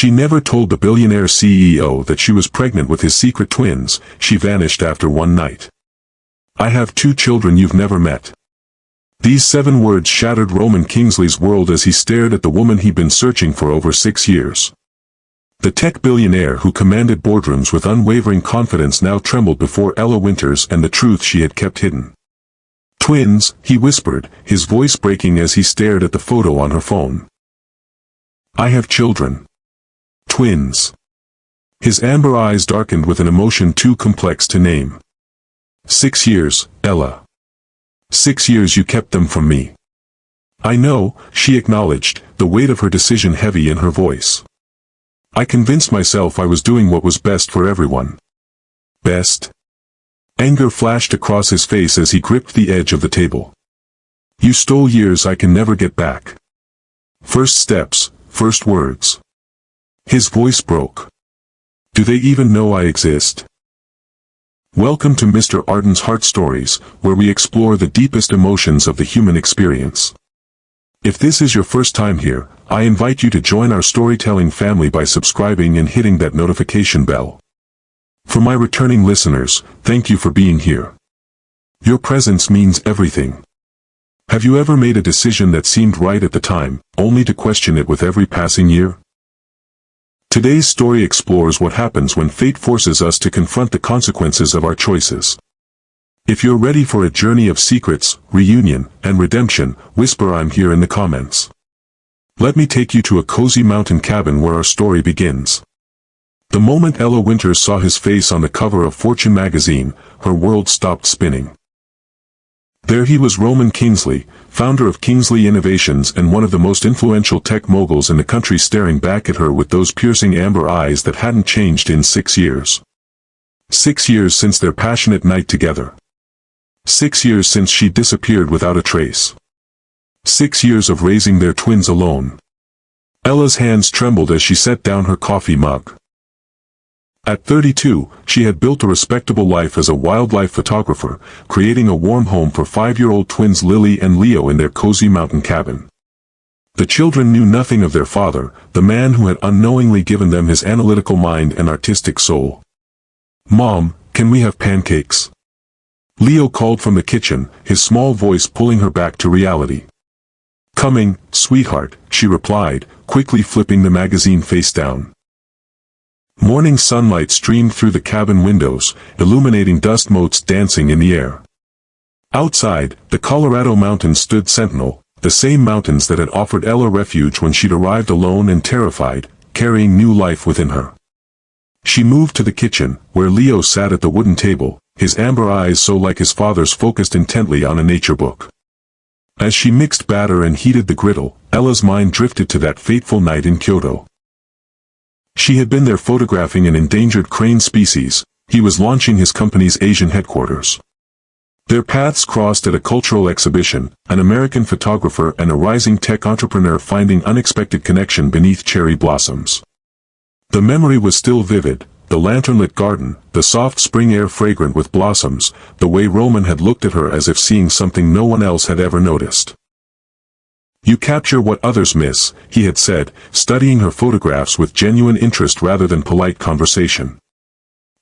She never told the billionaire CEO that she was pregnant with his secret twins. She vanished after one night. "I have 2 children you've never met." These 7 words shattered Roman Kingsley's world as he stared at the woman he'd been searching for over 6 years. The tech billionaire who commanded boardrooms with unwavering confidence now trembled before Ella Winters and the truth she had kept hidden. "Twins," he whispered, his voice breaking as he stared at the photo on her phone. "I have children. Twins." His amber eyes darkened with an emotion too complex to name. "6 years, Ella. 6 years you kept them from me." "I know," she acknowledged, the weight of her decision heavy in her voice. "I convinced myself I was doing what was best for everyone." "Best?" Anger flashed across his face as he gripped the edge of the table. "You stole years I can never get back. First steps, first words." His voice broke. "Do they even know I exist?" Welcome to Mr. Arden's Heart Stories, where we explore the deepest emotions of the human experience. If this is your first time here, I invite you to join our storytelling family by subscribing and hitting that notification bell. For my returning listeners, thank you for being here. Your presence means everything. Have you ever made a decision that seemed right at the time, only to question it with every passing year? Today's story explores what happens when fate forces us to confront the consequences of our choices. If you're ready for a journey of secrets, reunion, and redemption, whisper "I'm here" in the comments. Let me take you to a cozy mountain cabin where our story begins. The moment Ella Winters saw his face on the cover of Fortune magazine, her world stopped spinning. There he was, Roman Kingsley, founder of Kingsley Innovations and one of the most influential tech moguls in the country, staring back at her with those piercing amber eyes that hadn't changed in 6 years. 6 years since their passionate night together. 6 years since she disappeared without a trace. 6 years of raising their twins alone. Ella's hands trembled as she set down her coffee mug. At 32, she had built a respectable life as a wildlife photographer, creating a warm home for 5-year-old twins Lily and Leo in their cozy mountain cabin. The children knew nothing of their father, the man who had unknowingly given them his analytical mind and artistic soul. "Mom, can we have pancakes?" Leo called from the kitchen, his small voice pulling her back to reality. "Coming, sweetheart," she replied, quickly flipping the magazine face down. Morning sunlight streamed through the cabin windows, illuminating dust motes dancing in the air. Outside, the Colorado mountains stood sentinel, the same mountains that had offered Ella refuge when she'd arrived alone and terrified, carrying new life within her. She moved to the kitchen, where Leo sat at the wooden table, his amber eyes so like his father's focused intently on a nature book. As she mixed batter and heated the griddle, Ella's mind drifted to that fateful night in Kyoto. She had been there photographing an endangered crane species. He was launching his company's Asian headquarters. Their paths crossed at a cultural exhibition, an American photographer and a rising tech entrepreneur finding unexpected connection beneath cherry blossoms. The memory was still vivid, the lantern-lit garden, the soft spring air fragrant with blossoms, the way Roman had looked at her as if seeing something no one else had ever noticed. "You capture what others miss," he had said, studying her photographs with genuine interest rather than polite conversation.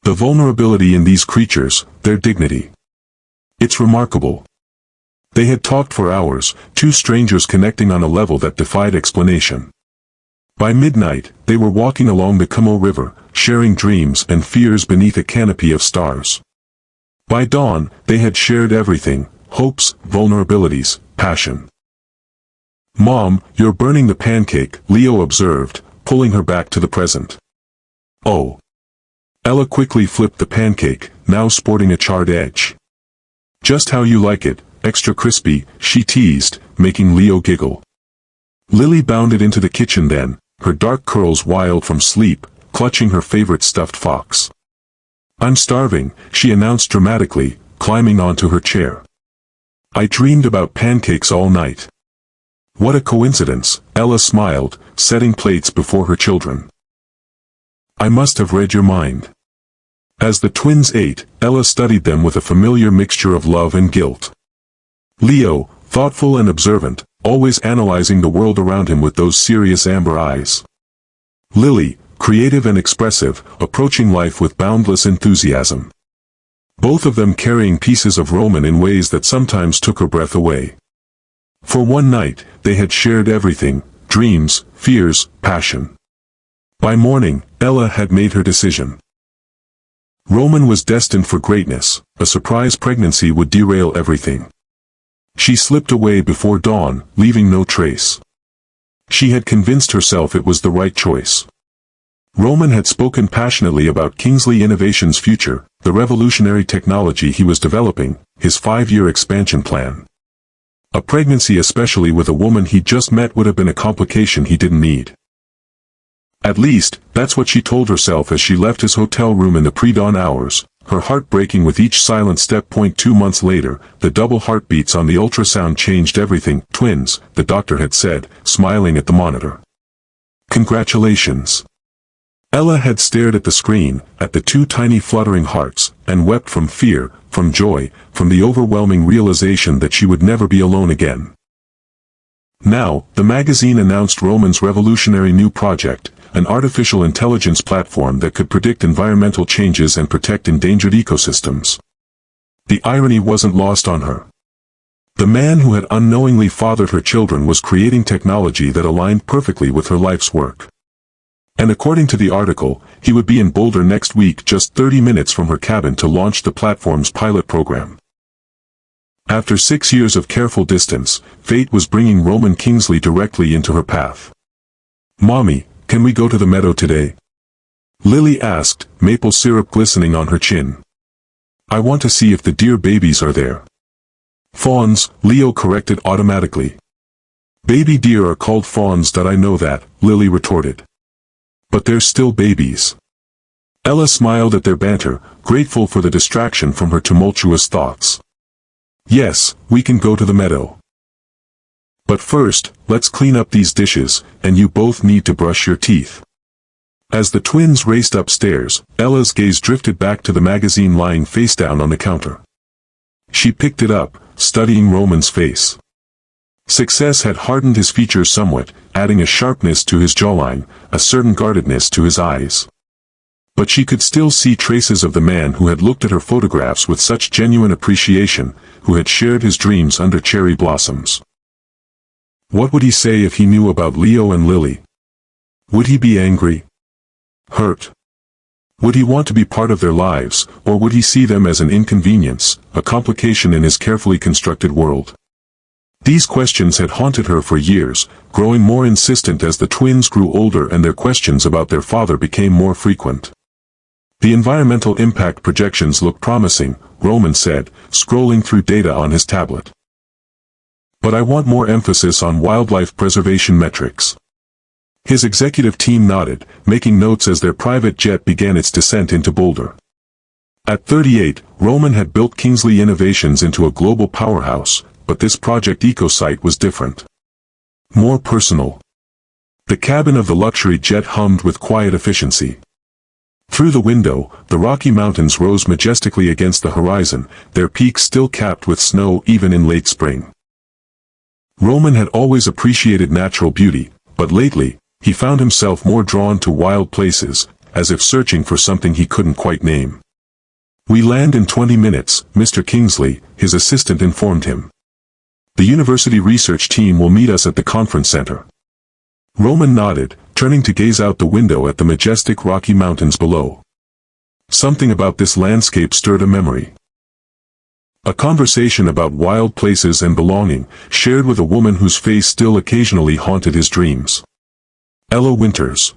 The vulnerability in these creatures, their dignity. It's remarkable. They had talked for hours, 2 strangers connecting on a level that defied explanation. By midnight, they were walking along the Como River, sharing dreams and fears beneath a canopy of stars. By dawn, they had shared everything: hopes, vulnerabilities, passion. "Mom, you're burning the pancake," Leo observed, pulling her back to the present. "Oh." Ella quickly flipped the pancake, now sporting a charred edge. "Just how you like it, extra crispy," she teased, making Leo giggle. Lily bounded into the kitchen then, her dark curls wild from sleep, clutching her favorite stuffed fox. "I'm starving," she announced dramatically, climbing onto her chair. "I dreamed about pancakes all night." "What a coincidence," Ella smiled, setting plates before her children. "I must have read your mind." As the twins ate, Ella studied them with a familiar mixture of love and guilt. Leo, thoughtful and observant, always analyzing the world around him with those serious amber eyes. Lily, creative and expressive, approaching life with boundless enthusiasm. Both of them carrying pieces of Roman in ways that sometimes took her breath away. For one night, they had shared everything: dreams, fears, passion. By morning, Ella had made her decision. Roman was destined for greatness. A surprise pregnancy would derail everything. She slipped away before dawn, leaving no trace. She had convinced herself it was the right choice. Roman had spoken passionately about Kingsley Innovations' future, the revolutionary technology he was developing, his 5-year expansion plan. A pregnancy, especially with a woman he'd just met, would have been a complication he didn't need. At least, that's what she told herself as she left his hotel room in the pre-dawn hours, her heart breaking with each silent step. 2 months later, the double heartbeats on the ultrasound changed everything. Twins, the doctor had said, smiling at the monitor. Congratulations. Ella had stared at the screen, at the 2 tiny fluttering hearts, and wept from fear, from joy, from the overwhelming realization that she would never be alone again. Now, the magazine announced Roman's revolutionary new project, an artificial intelligence platform that could predict environmental changes and protect endangered ecosystems. The irony wasn't lost on her. The man who had unknowingly fathered her children was creating technology that aligned perfectly with her life's work. And according to the article, he would be in Boulder next week, just 30 minutes from her cabin, to launch the platform's pilot program. After 6 years of careful distance, fate was bringing Roman Kingsley directly into her path. "Mommy, can we go to the meadow today?" Lily asked, maple syrup glistening on her chin. "I want to see if the deer babies are there." "Fawns," Leo corrected automatically. "Baby deer are called fawns." "I know that," Lily retorted. "But they're still babies." Ella smiled at their banter, grateful for the distraction from her tumultuous thoughts. "Yes, we can go to the meadow. But first, let's clean up these dishes, and you both need to brush your teeth." As the twins raced upstairs, Ella's gaze drifted back to the magazine lying face down on the counter. She picked it up, studying Roman's face. Success had hardened his features somewhat, adding a sharpness to his jawline, a certain guardedness to his eyes. But she could still see traces of the man who had looked at her photographs with such genuine appreciation, who had shared his dreams under cherry blossoms. What would he say if he knew about Leo and Lily? Would he be angry? Hurt? Would he want to be part of their lives, or would he see them as an inconvenience, a complication in his carefully constructed world? These questions had haunted her for years, growing more insistent as the twins grew older and their questions about their father became more frequent. The environmental impact projections look promising, Roman said, scrolling through data on his tablet. "But I want more emphasis on wildlife preservation metrics." His executive team nodded, making notes as their private jet began its descent into Boulder. At 38, Roman had built Kingsley Innovations into a global powerhouse, but this Project EcoSite was different. More personal. The cabin of the luxury jet hummed with quiet efficiency. Through the window, the Rocky Mountains rose majestically against the horizon, their peaks still capped with snow even in late spring. Roman had always appreciated natural beauty, but lately, he found himself more drawn to wild places, as if searching for something he couldn't quite name. "We land in 20 minutes, Mr. Kingsley," his assistant informed him. "The university research team will meet us at the conference center." Roman nodded, turning to gaze out the window at the majestic Rocky Mountains below. Something about this landscape stirred a memory. A conversation about wild places and belonging, shared with a woman whose face still occasionally haunted his dreams. Ella Winters.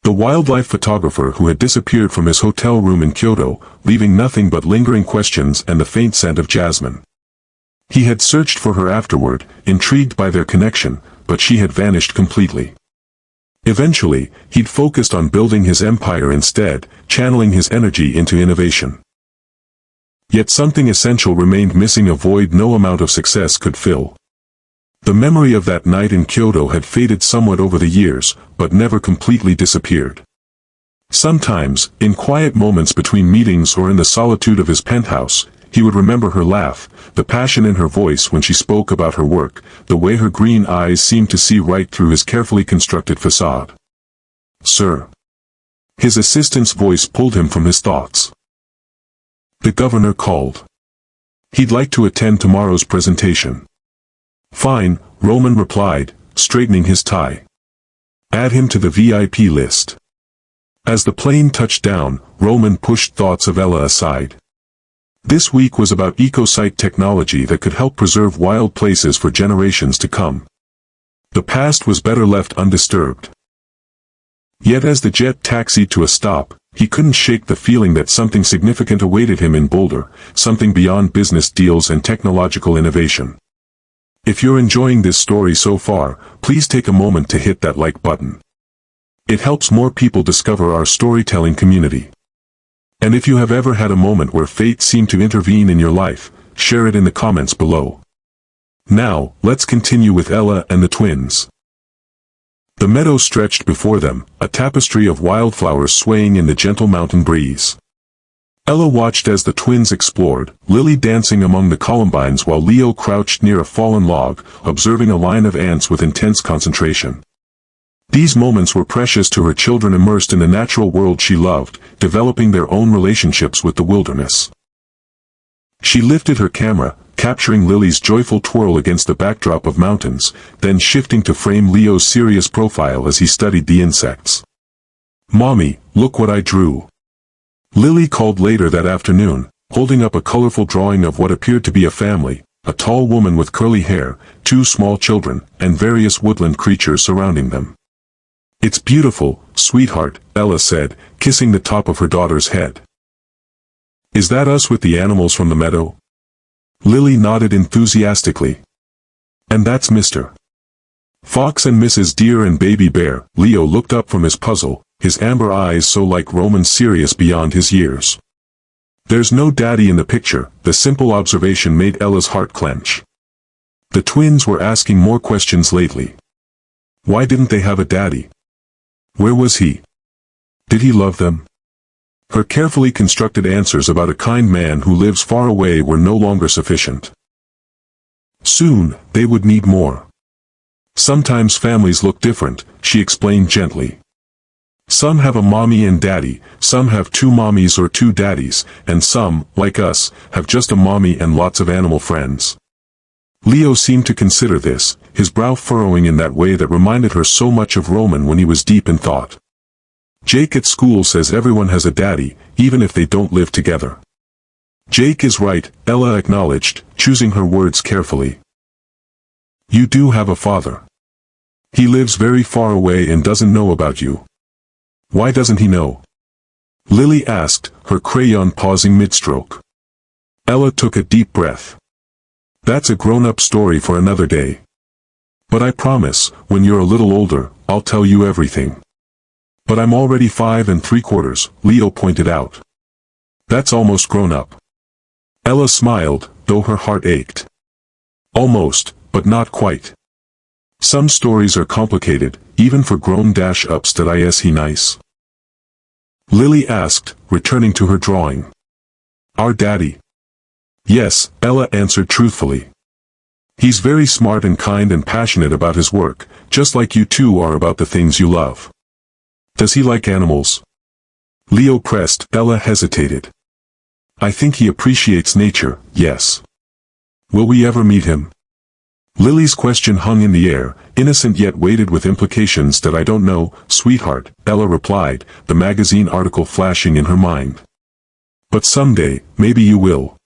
The wildlife photographer who had disappeared from his hotel room in Kyoto, leaving nothing but lingering questions and the faint scent of jasmine. He had searched for her afterward, intrigued by their connection, but she had vanished completely. Eventually, he'd focused on building his empire instead, channeling his energy into innovation. Yet something essential remained missing, a void no amount of success could fill. The memory of that night in Kyoto had faded somewhat over the years, but never completely disappeared. Sometimes, in quiet moments between meetings or in the solitude of his penthouse, he would remember her laugh, the passion in her voice when she spoke about her work, the way her green eyes seemed to see right through his carefully constructed facade. Sir. His assistant's voice pulled him from his thoughts. The governor called. He'd like to attend tomorrow's presentation. Fine, Roman replied, straightening his tie. Add him to the VIP list. As the plane touched down, Roman pushed thoughts of Ella aside. This week was about ecosite technology that could help preserve wild places for generations to come. The past was better left undisturbed. Yet as the jet taxied to a stop, he couldn't shake the feeling that something significant awaited him in Boulder, something beyond business deals and technological innovation. If you're enjoying this story so far, please take a moment to hit that like button. It helps more people discover our storytelling community. And if you have ever had a moment where fate seemed to intervene in your life, share it in the comments below. Now, let's continue with Ella and the twins. The meadow stretched before them, a tapestry of wildflowers swaying in the gentle mountain breeze. Ella watched as the twins explored, Lily dancing among the columbines while Leo crouched near a fallen log, observing a line of ants with intense concentration. These moments were precious to her children immersed in the natural world she loved, developing their own relationships with the wilderness. She lifted her camera, capturing Lily's joyful twirl against the backdrop of mountains, then shifting to frame Leo's serious profile as he studied the insects. "Mommy, look what I drew," Lily called later that afternoon, holding up a colorful drawing of what appeared to be a family, a tall woman with curly hair, two small children, and various woodland creatures surrounding them. "It's beautiful, sweetheart," Ella said, kissing the top of her daughter's head. "Is that us with the animals from the meadow?" Lily nodded enthusiastically. "And that's Mr. Fox and Mrs. Deer and Baby Bear." Leo looked up from his puzzle, his amber eyes so like Roman serious beyond his years. "There's no daddy in the picture," the simple observation made Ella's heart clench. The twins were asking more questions lately. Why didn't they have a daddy? Where was he? Did he love them? Her carefully constructed answers about a kind man who lives far away were no longer sufficient. Soon, they would need more. "Sometimes families look different," she explained gently. "Some have a mommy and daddy, some have two mommies or two daddies, and some, like us, have just a mommy and lots of animal friends." Leo seemed to consider this, his brow furrowing in that way that reminded her so much of Roman when he was deep in thought. "Jake at school says everyone has a daddy, even if they don't live together." "Jake is right," Ella acknowledged, choosing her words carefully. "You do have a father. He lives very far away and doesn't know about you." "Why doesn't he know?" Lily asked, her crayon pausing mid-stroke. Ella took a deep breath. "That's a grown-up story for another day. But I promise, when you're a little older, I'll tell you everything." "But I'm already 5 3/4, Leo pointed out. "That's almost grown up." Ella smiled, though her heart ached. "Almost, but not quite. Some stories are complicated, even for grown-ups. Is he nice?" Lily asked, returning to her drawing. "Our daddy?" "Yes," Ella answered truthfully. "He's very smart and kind and passionate about his work, just like you two are about the things you love." "Does he like animals?" Leo pressed. Ella hesitated. "I think he appreciates nature, yes." "Will we ever meet him?" Lily's question hung in the air, innocent yet weighted with implications that I don't know, sweetheart, Ella replied, the magazine article flashing in her mind. "But someday, maybe you will."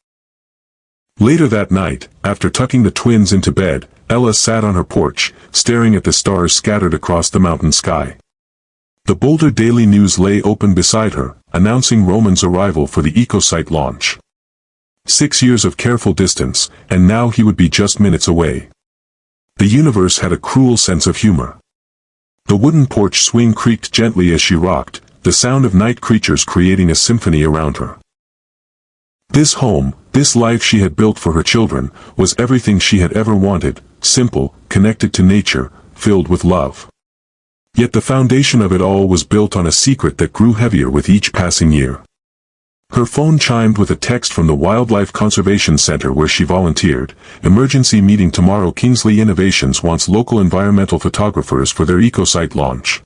Later that night, after tucking the twins into bed, Ella sat on her porch, staring at the stars scattered across the mountain sky. The Boulder Daily News lay open beside her, announcing Roman's arrival for the ecosite launch. 6 years of careful distance, and now he would be just minutes away. The universe had a cruel sense of humor. The wooden porch swing creaked gently as she rocked, the sound of night creatures creating a symphony around her. This home, this life she had built for her children, was everything she had ever wanted, simple, connected to nature, filled with love. Yet the foundation of it all was built on a secret that grew heavier with each passing year. Her phone chimed with a text from the Wildlife Conservation Center where she volunteered. "Emergency meeting tomorrow. Kingsley Innovations wants local environmental photographers for their ecosite launch."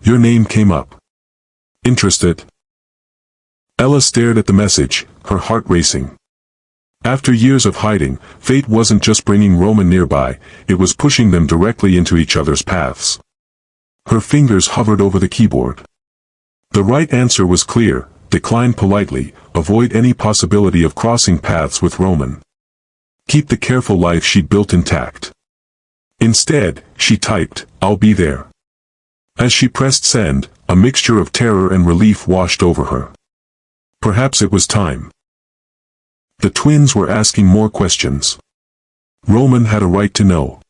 Your name came up. Interested? Ella stared at the message, her heart racing. After years of hiding, fate wasn't just bringing Roman nearby, it was pushing them directly into each other's paths. Her fingers hovered over the keyboard. The right answer was clear: decline politely, avoid any possibility of crossing paths with Roman. Keep the careful life she'd built intact. Instead, she typed, "I'll be there." As she pressed send, a mixture of terror and relief washed over her. Perhaps it was time. The twins were asking more questions. Roman had a right to know.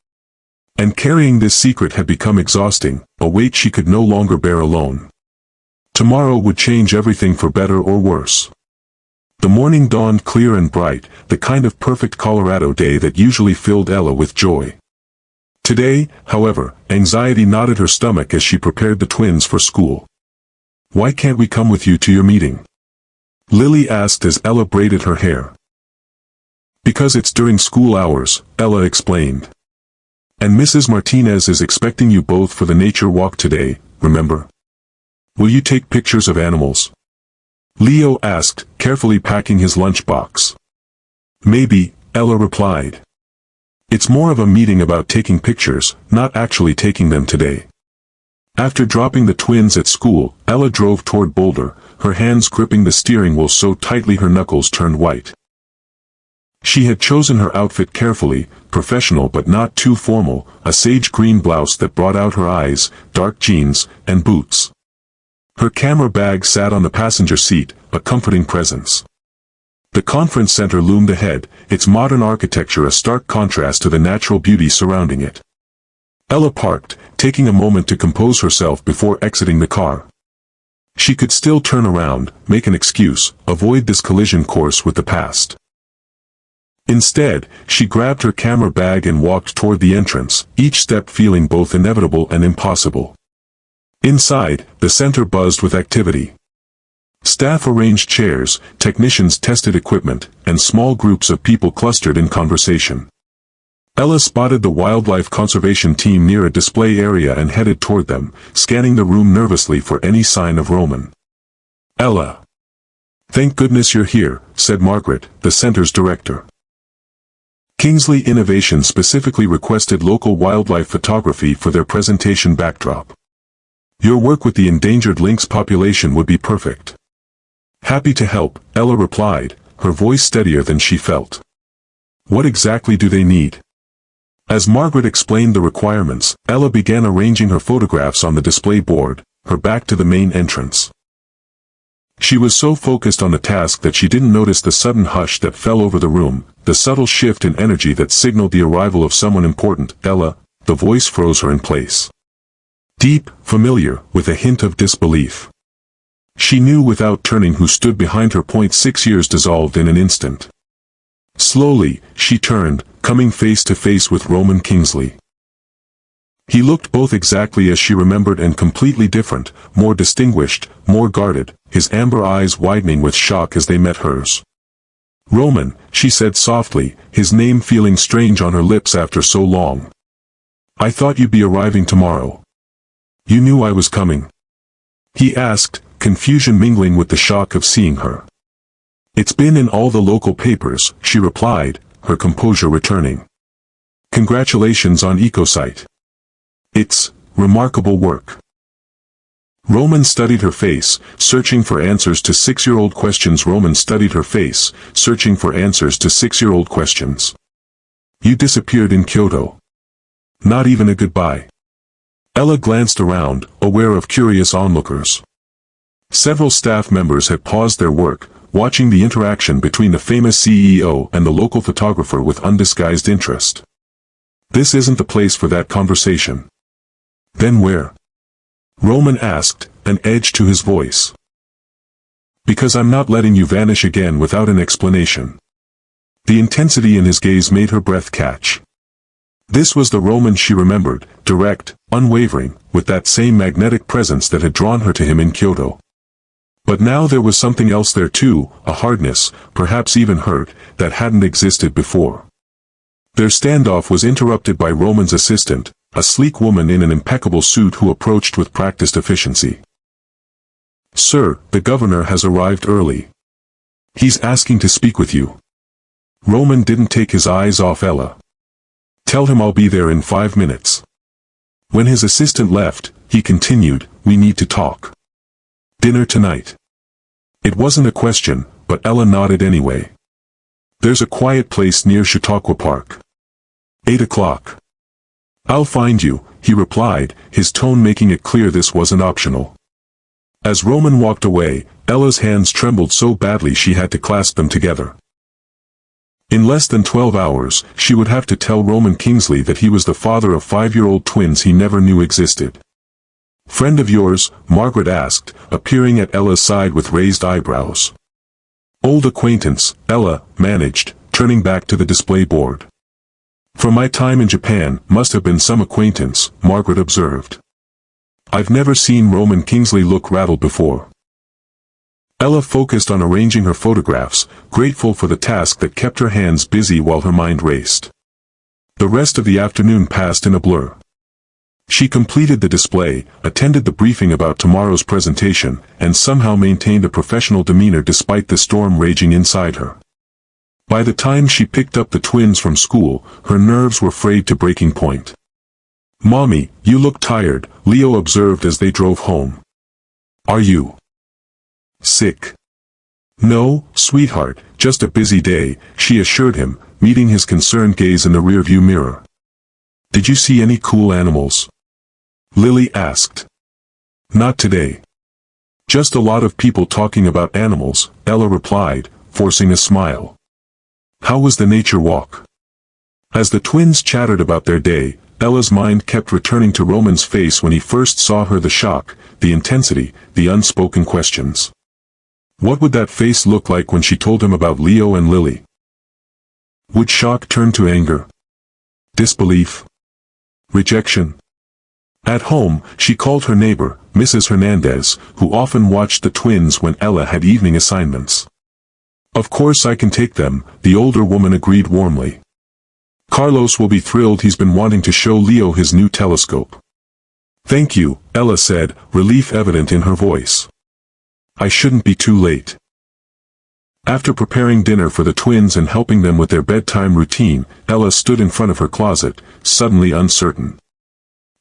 And carrying this secret had become exhausting, a weight she could no longer bear alone. Tomorrow would change everything for better or worse. The morning dawned clear and bright, the kind of perfect Colorado day that usually filled Ella with joy. Today, however, anxiety knotted her stomach as she prepared the twins for school. "Why can't we come with you to your meeting?" Lily asked as Ella braided her hair. "Because it's during school hours," Ella explained. "And Mrs. Martinez is expecting you both for the nature walk today, remember? Will you take pictures of animals?" Leo asked, carefully packing his lunchbox. "Maybe," Ella replied. "It's more of a meeting about taking pictures, not actually taking them today." After dropping the twins at school, Ella drove toward Boulder, her hands gripping the steering wheel so tightly her knuckles turned white. She had chosen her outfit carefully, professional but not too formal, a sage green blouse that brought out her eyes, dark jeans, and boots. Her camera bag sat on the passenger seat, a comforting presence. The conference center loomed ahead, its modern architecture a stark contrast to the natural beauty surrounding it. Ella parked, taking a moment to compose herself before exiting the car. She could still turn around, make an excuse, avoid this collision course with the past. Instead, she grabbed her camera bag and walked toward the entrance, each step feeling both inevitable and impossible. Inside, the center buzzed with activity. Staff arranged chairs, technicians tested equipment, and small groups of people clustered in conversation. Ella spotted the wildlife conservation team near a display area and headed toward them, scanning the room nervously for any sign of Roman. "Ella. Thank goodness you're here," said Margaret, the center's director. Kingsley Innovation specifically requested local wildlife photography for their presentation backdrop. "Your work with the endangered lynx population would be perfect." "Happy to help," Ella replied, her voice steadier than she felt. "What exactly do they need?" As Margaret explained the requirements, Ella began arranging her photographs on the display board, her back to the main entrance. She was so focused on the task that she didn't notice the sudden hush that fell over the room, the subtle shift in energy that signaled the arrival of someone important. "Ella," the voice froze her in place. Deep, familiar, with a hint of disbelief. She knew without turning who stood behind her. 6 years dissolved in an instant. Slowly, she turned, coming face to face with Roman Kingsley. He looked both exactly as she remembered and completely different, more distinguished, more guarded, his amber eyes widening with shock as they met hers. "Roman," she said softly, his name feeling strange on her lips after so long. "I thought you'd be arriving tomorrow. You knew I was coming?" he asked, confusion mingling with the shock of seeing her. "It's been in all the local papers," she replied, her composure returning. "Congratulations on EcoSite. It's remarkable work." Roman studied her face, searching for answers to 6-year-old questions. Roman studied her face, searching for answers to 6-year-old questions. "You disappeared in Kyoto. Not even a goodbye." Ella glanced around, aware of curious onlookers. Several staff members had paused their work, watching the interaction between the famous CEO and the local photographer with undisguised interest. "This isn't the place for that conversation." "Then where?" Roman asked, an edge to his voice. "Because I'm not letting you vanish again without an explanation." The intensity in his gaze made her breath catch. This was the Roman she remembered, direct, unwavering, with that same magnetic presence that had drawn her to him in Kyoto. But now there was something else there too, a hardness, perhaps even hurt, that hadn't existed before. Their standoff was interrupted by Roman's assistant, a sleek woman in an impeccable suit who approached with practiced efficiency. "Sir, the governor has arrived early. He's asking to speak with you." Roman didn't take his eyes off Ella. "Tell him I'll be there in 5 minutes." When his assistant left, he continued, "We need to talk. Dinner tonight." It wasn't a question, but Ella nodded anyway. "There's a quiet place near Chautauqua Park. 8 o'clock. "I'll find you," he replied, his tone making it clear this wasn't optional. As Roman walked away, Ella's hands trembled so badly she had to clasp them together. In less than 12 hours, she would have to tell Roman Kingsley that he was the father of 5-year-old twins he never knew existed. "Friend of yours?" Margaret asked, appearing at Ella's side with raised eyebrows. "Old acquaintance," Ella managed, turning back to the display board. "From my time in Japan, must have been some acquaintance," Margaret observed. "I've never seen Roman Kingsley look rattled before." Ella focused on arranging her photographs, grateful for the task that kept her hands busy while her mind raced. The rest of the afternoon passed in a blur. She completed the display, attended the briefing about tomorrow's presentation, and somehow maintained a professional demeanor despite the storm raging inside her. By the time she picked up the twins from school, her nerves were frayed to breaking point. "Mommy, you look tired," Leo observed as they drove home. "Are you sick?" "No, sweetheart, just a busy day," she assured him, meeting his concerned gaze in the rearview mirror. "Did you see any cool animals?" Lily asked. "Not today. Just a lot of people talking about animals," Ella replied, forcing a smile. "How was the nature walk?" As the twins chattered about their day, Ella's mind kept returning to Roman's face when he first saw her, the shock, the intensity, the unspoken questions. What would that face look like when she told him about Leo and Lily? Would shock turn to anger? Disbelief? Rejection? At home, she called her neighbor, Mrs. Hernandez, who often watched the twins when Ella had evening assignments. "Of course I can take them," the older woman agreed warmly. "Carlos will be thrilled. He's been wanting to show Leo his new telescope." "Thank you," Ella said, relief evident in her voice. "I shouldn't be too late." After preparing dinner for the twins and helping them with their bedtime routine, Ella stood in front of her closet, suddenly uncertain.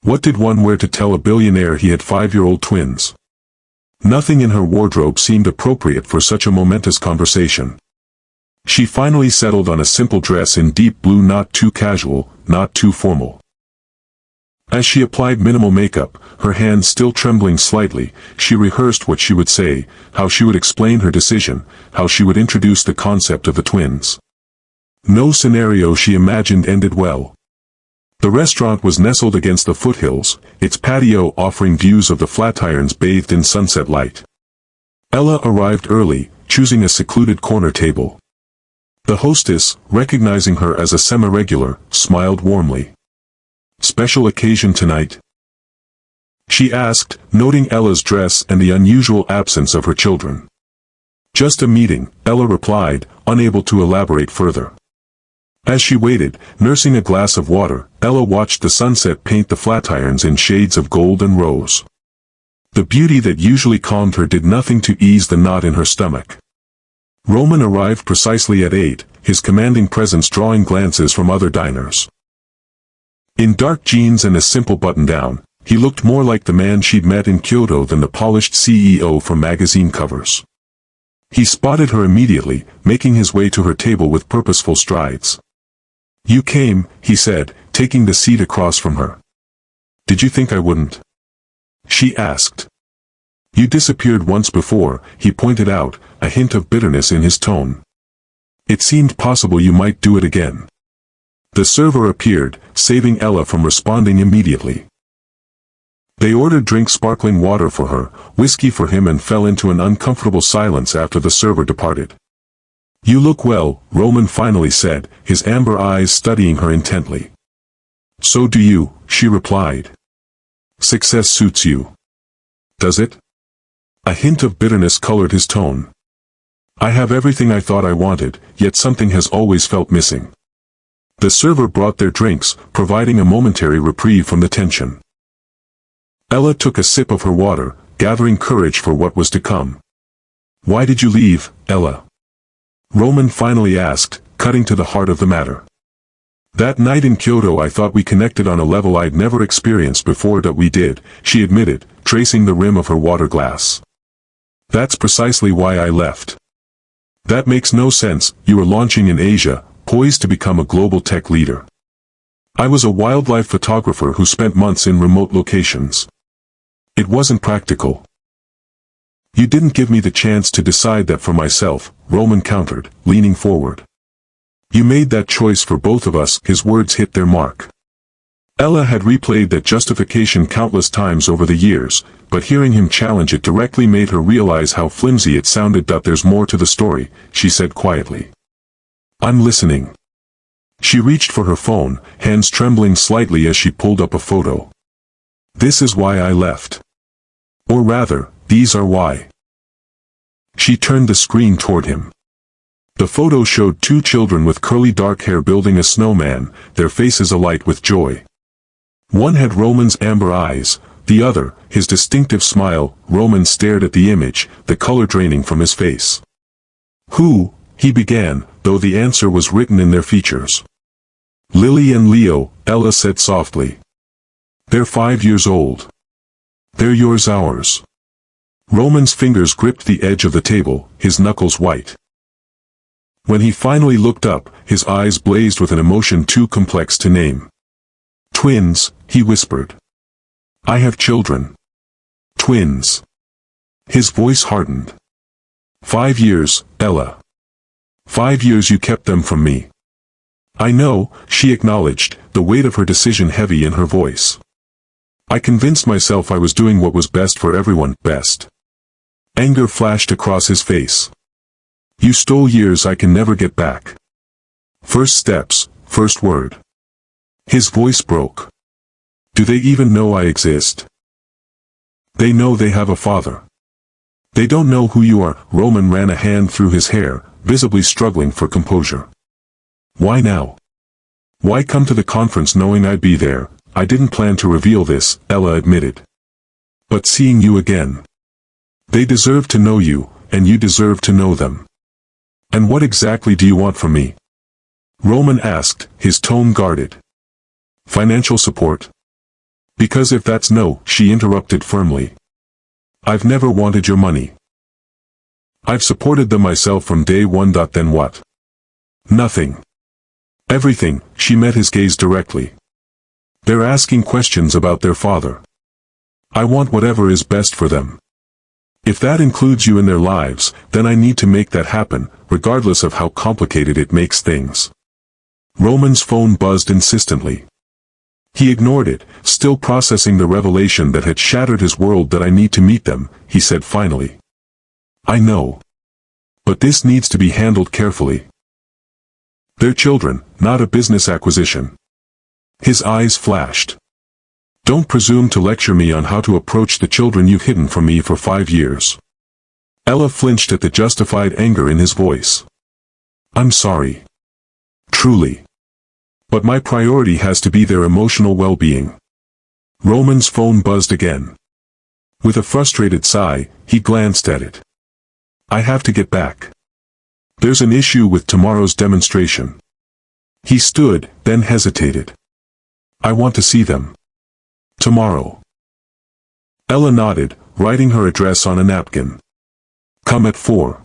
What did one wear to tell a billionaire he had 5-year-old twins? Nothing in her wardrobe seemed appropriate for such a momentous conversation. She finally settled on a simple dress in deep blue, not too casual, not too formal. As she applied minimal makeup, her hands still trembling slightly, she rehearsed what she would say, how she would explain her decision, how she would introduce the concept of the twins. No scenario she imagined ended well. The restaurant was nestled against the foothills, its patio offering views of the Flatirons bathed in sunset light. Ella arrived early, choosing a secluded corner table. The hostess, recognizing her as a semi-regular, smiled warmly. "Special occasion tonight?" she asked, noting Ella's dress and the unusual absence of her children. "Just a meeting," Ella replied, unable to elaborate further. As she waited, nursing a glass of water, Ella watched the sunset paint the Flatirons in shades of gold and rose. The beauty that usually calmed her did nothing to ease the knot in her stomach. Roman arrived precisely at 8, his commanding presence drawing glances from other diners. In dark jeans and a simple button-down, he looked more like the man she'd met in Kyoto than the polished CEO from magazine covers. He spotted her immediately, making his way to her table with purposeful strides. "You came," he said, taking the seat across from her. "Did you think I wouldn't?" she asked. "You disappeared once before," he pointed out, a hint of bitterness in his tone. "It seemed possible you might do it again." The server appeared, saving Ella from responding immediately. They ordered sparkling water for her, whiskey for him, and fell into an uncomfortable silence after the server departed. "You look well," Roman finally said, his amber eyes studying her intently. "So do you," she replied. "Success suits you." "Does it?" A hint of bitterness colored his tone. "I have everything I thought I wanted, yet something has always felt missing." The server brought their drinks, providing a momentary reprieve from the tension. Ella took a sip of her water, gathering courage for what was to come. "Why did you leave, Ella?" Roman finally asked, cutting to the heart of the matter. "That night in Kyoto I thought we connected on a level I'd never experienced before. That we did," she admitted, tracing the rim of her water glass. "That's precisely why I left." "That makes no sense. You were launching in Asia, poised to become a global tech leader." "I was a wildlife photographer who spent months in remote locations. It wasn't practical." "You didn't give me the chance to decide that for myself," Roman countered, leaning forward. "You made that choice for both of us." His words hit their mark. Ella had replayed that justification countless times over the years, but hearing him challenge it directly made her realize how flimsy it sounded. "There's more to the story," she said quietly. "I'm listening." She reached for her phone, hands trembling slightly as she pulled up a photo. "This is why I left. Or rather, these are why." She turned the screen toward him. The photo showed two children with curly dark hair building a snowman, their faces alight with joy. One had Roman's amber eyes, the other, his distinctive smile. Roman stared at the image, the color draining from his face. "Who?" he began, though the answer was written in their features. "Lily and Leo," Ella said softly. "They're 5 years old. They're yours, ours." Roman's fingers gripped the edge of the table, his knuckles white. When he finally looked up, his eyes blazed with an emotion too complex to name. "Twins," he whispered. "I have children. Twins." His voice hardened. 5 years, Ella. 5 years you kept them from me." "I know," she acknowledged, the weight of her decision heavy in her voice. "I convinced myself I was doing what was best for everyone, best." Anger flashed across his face. "You stole years I can never get back. First steps, first word." His voice broke. "Do they even know I exist? They know they have a father. They don't know who you are." Roman ran a hand through his hair, visibly struggling for composure. "Why now? Why come to the conference knowing I'd be there?" "I didn't plan to reveal this," Ella admitted. "But seeing you again. They deserve to know you, and you deserve to know them." "And what exactly do you want from me?" Roman asked, his tone guarded. "Financial support?" "Because if that's no," she interrupted firmly. "I've never wanted your money. I've supported them myself from day one. Then what?" "Nothing. Everything." She met his gaze directly. "They're asking questions about their father. I want whatever is best for them. If that includes you in their lives, then I need to make that happen, regardless of how complicated it makes things." Roman's phone buzzed insistently. He ignored it, still processing the revelation that had shattered his world. "That I need to meet them," he said finally. "I know. But this needs to be handled carefully. They're children, not a business acquisition." His eyes flashed. "Don't presume to lecture me on how to approach the children you've hidden from me for 5 years. Ella flinched at the justified anger in his voice. "I'm sorry. Truly. But my priority has to be their emotional well-being." Roman's phone buzzed again. With a frustrated sigh, he glanced at it. "I have to get back. There's an issue with tomorrow's demonstration." He stood, then hesitated. "I want to see them. Tomorrow." Ella nodded, writing her address on a napkin. "Come at 4.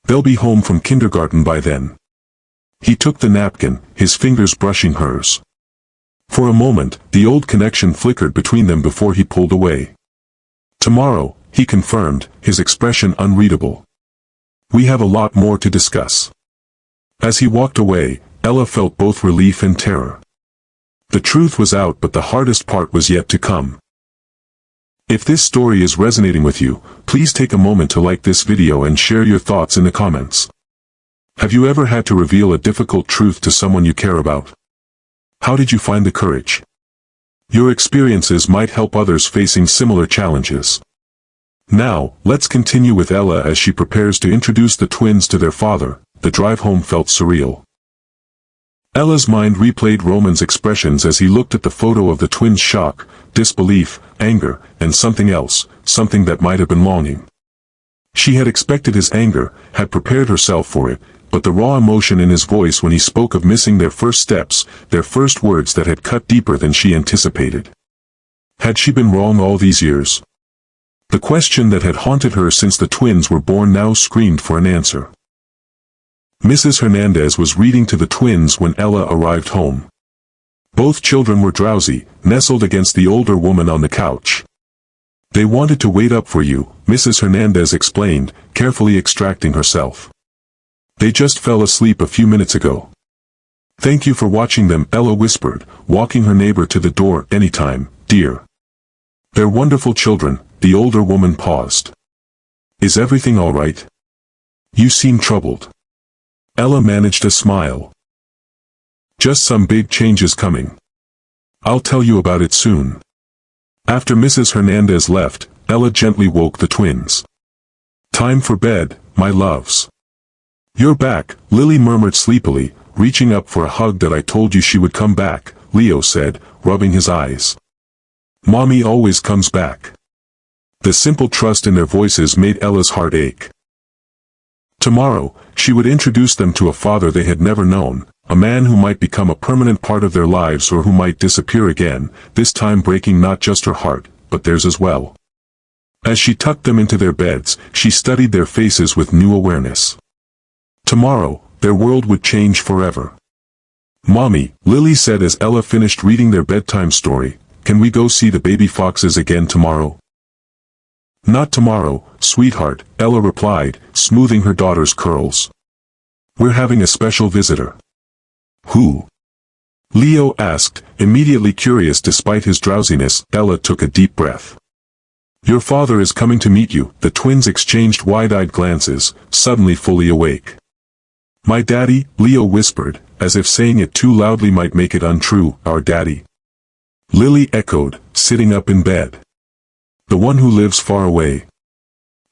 They'll be home from kindergarten by then." He took the napkin, his fingers brushing hers. For a moment, the old connection flickered between them before he pulled away. "Tomorrow," he confirmed, his expression unreadable. "We have a lot more to discuss." As he walked away, Ella felt both relief and terror. The truth was out, but the hardest part was yet to come. If this story is resonating with you, please take a moment to like this video and share your thoughts in the comments. Have you ever had to reveal a difficult truth to someone you care about? How did you find the courage? Your experiences might help others facing similar challenges. Now, let's continue with Ella as she prepares to introduce the twins to their father. The drive home felt surreal. Ella's mind replayed Roman's expressions as he looked at the photo of the twins: shock, disbelief, anger, and something else, something that might have been longing. She had expected his anger, had prepared herself for it, but the raw emotion in his voice when he spoke of missing their first steps, their first words, that had cut deeper than she anticipated. Had she been wrong all these years? The question that had haunted her since the twins were born now screamed for an answer. Mrs. Hernandez was reading to the twins when Ella arrived home. Both children were drowsy, nestled against the older woman on the couch. "They wanted to wait up for you," Mrs. Hernandez explained, carefully extracting herself. "They just fell asleep a few minutes ago." "Thank you for watching them," Ella whispered, walking her neighbor to the door. "Anytime, dear." "They're wonderful children." The older woman paused. "Is everything all right? You seem troubled." Ella managed a smile. "Just some big changes coming. I'll tell you about it soon." After Mrs. Hernandez left, Ella gently woke the twins. "Time for bed, my loves." "You're back," Lily murmured sleepily, reaching up for a hug. "That I told you she would come back," Leo said, rubbing his eyes. "Mommy always comes back." The simple trust in their voices made Ella's heart ache. Tomorrow, she would introduce them to a father they had never known, a man who might become a permanent part of their lives or who might disappear again, this time breaking not just her heart, but theirs as well. As she tucked them into their beds, she studied their faces with new awareness. Tomorrow, their world would change forever. "Mommy," Lily said as Ella finished reading their bedtime story, "can we go see the baby foxes again tomorrow?" "Not tomorrow, sweetheart," Ella replied, smoothing her daughter's curls. "We're having a special visitor." "Who?" Leo asked, immediately curious despite his drowsiness. Ella took a deep breath. "Your father is coming to meet you." The twins exchanged wide-eyed glances, suddenly fully awake. "My daddy," Leo whispered, as if saying it too loudly might make it untrue. "Our daddy?" Lily echoed, sitting up in bed. "The one who lives far away?"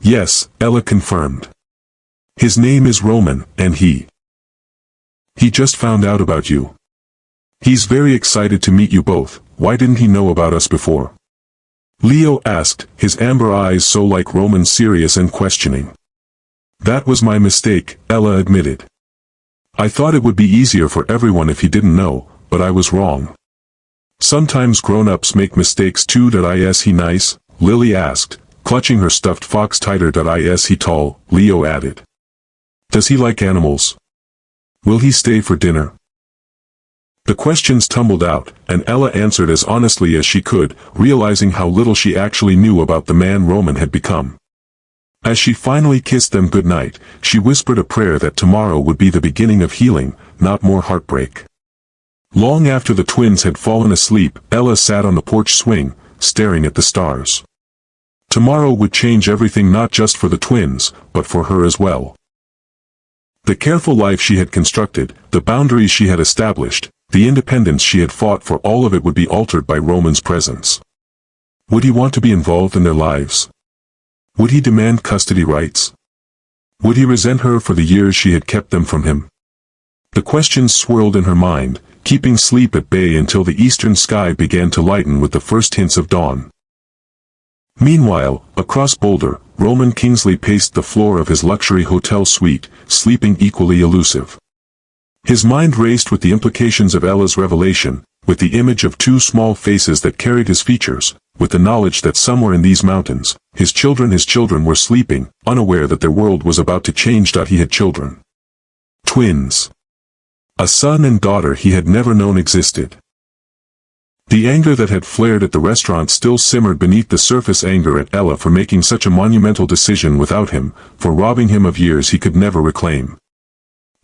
"Yes," Ella confirmed. "His name is Roman, and he just found out about you. He's very excited to meet you both. Why didn't he know about us before?" Leo asked, his amber eyes so like Roman, serious and questioning. "That was my mistake," Ella admitted. "I thought it would be easier for everyone if he didn't know, but I was wrong. Sometimes grown-ups make mistakes too. Is he nice?" Lily asked, clutching her stuffed fox tighter. "Is he tall?" Leo added. "Does he like animals? Will he stay for dinner?" The questions tumbled out, and Ella answered as honestly as she could, realizing how little she actually knew about the man Roman had become. As she finally kissed them goodnight, she whispered a prayer that tomorrow would be the beginning of healing, not more heartbreak. Long after the twins had fallen asleep, Ella sat on the porch swing, staring at the stars. Tomorrow would change everything, not just for the twins, but for her as well. The careful life she had constructed, the boundaries she had established, the independence she had fought for, all of it would be altered by Roman's presence. Would he want to be involved in their lives? Would he demand custody rights? Would he resent her for the years she had kept them from him? The questions swirled in her mind, keeping sleep at bay until the eastern sky began to lighten with the first hints of dawn. Meanwhile, across Boulder, Roman Kingsley paced the floor of his luxury hotel suite, sleeping equally elusive. His mind raced with the implications of Ella's revelation, with the image of two small faces that carried his features, with the knowledge that somewhere in these mountains, his children were sleeping, unaware that their world was about to change. He had children. Twins. A son and daughter he had never known existed. The anger that had flared at the restaurant still simmered beneath the surface, anger at Ella for making such a monumental decision without him, for robbing him of years he could never reclaim.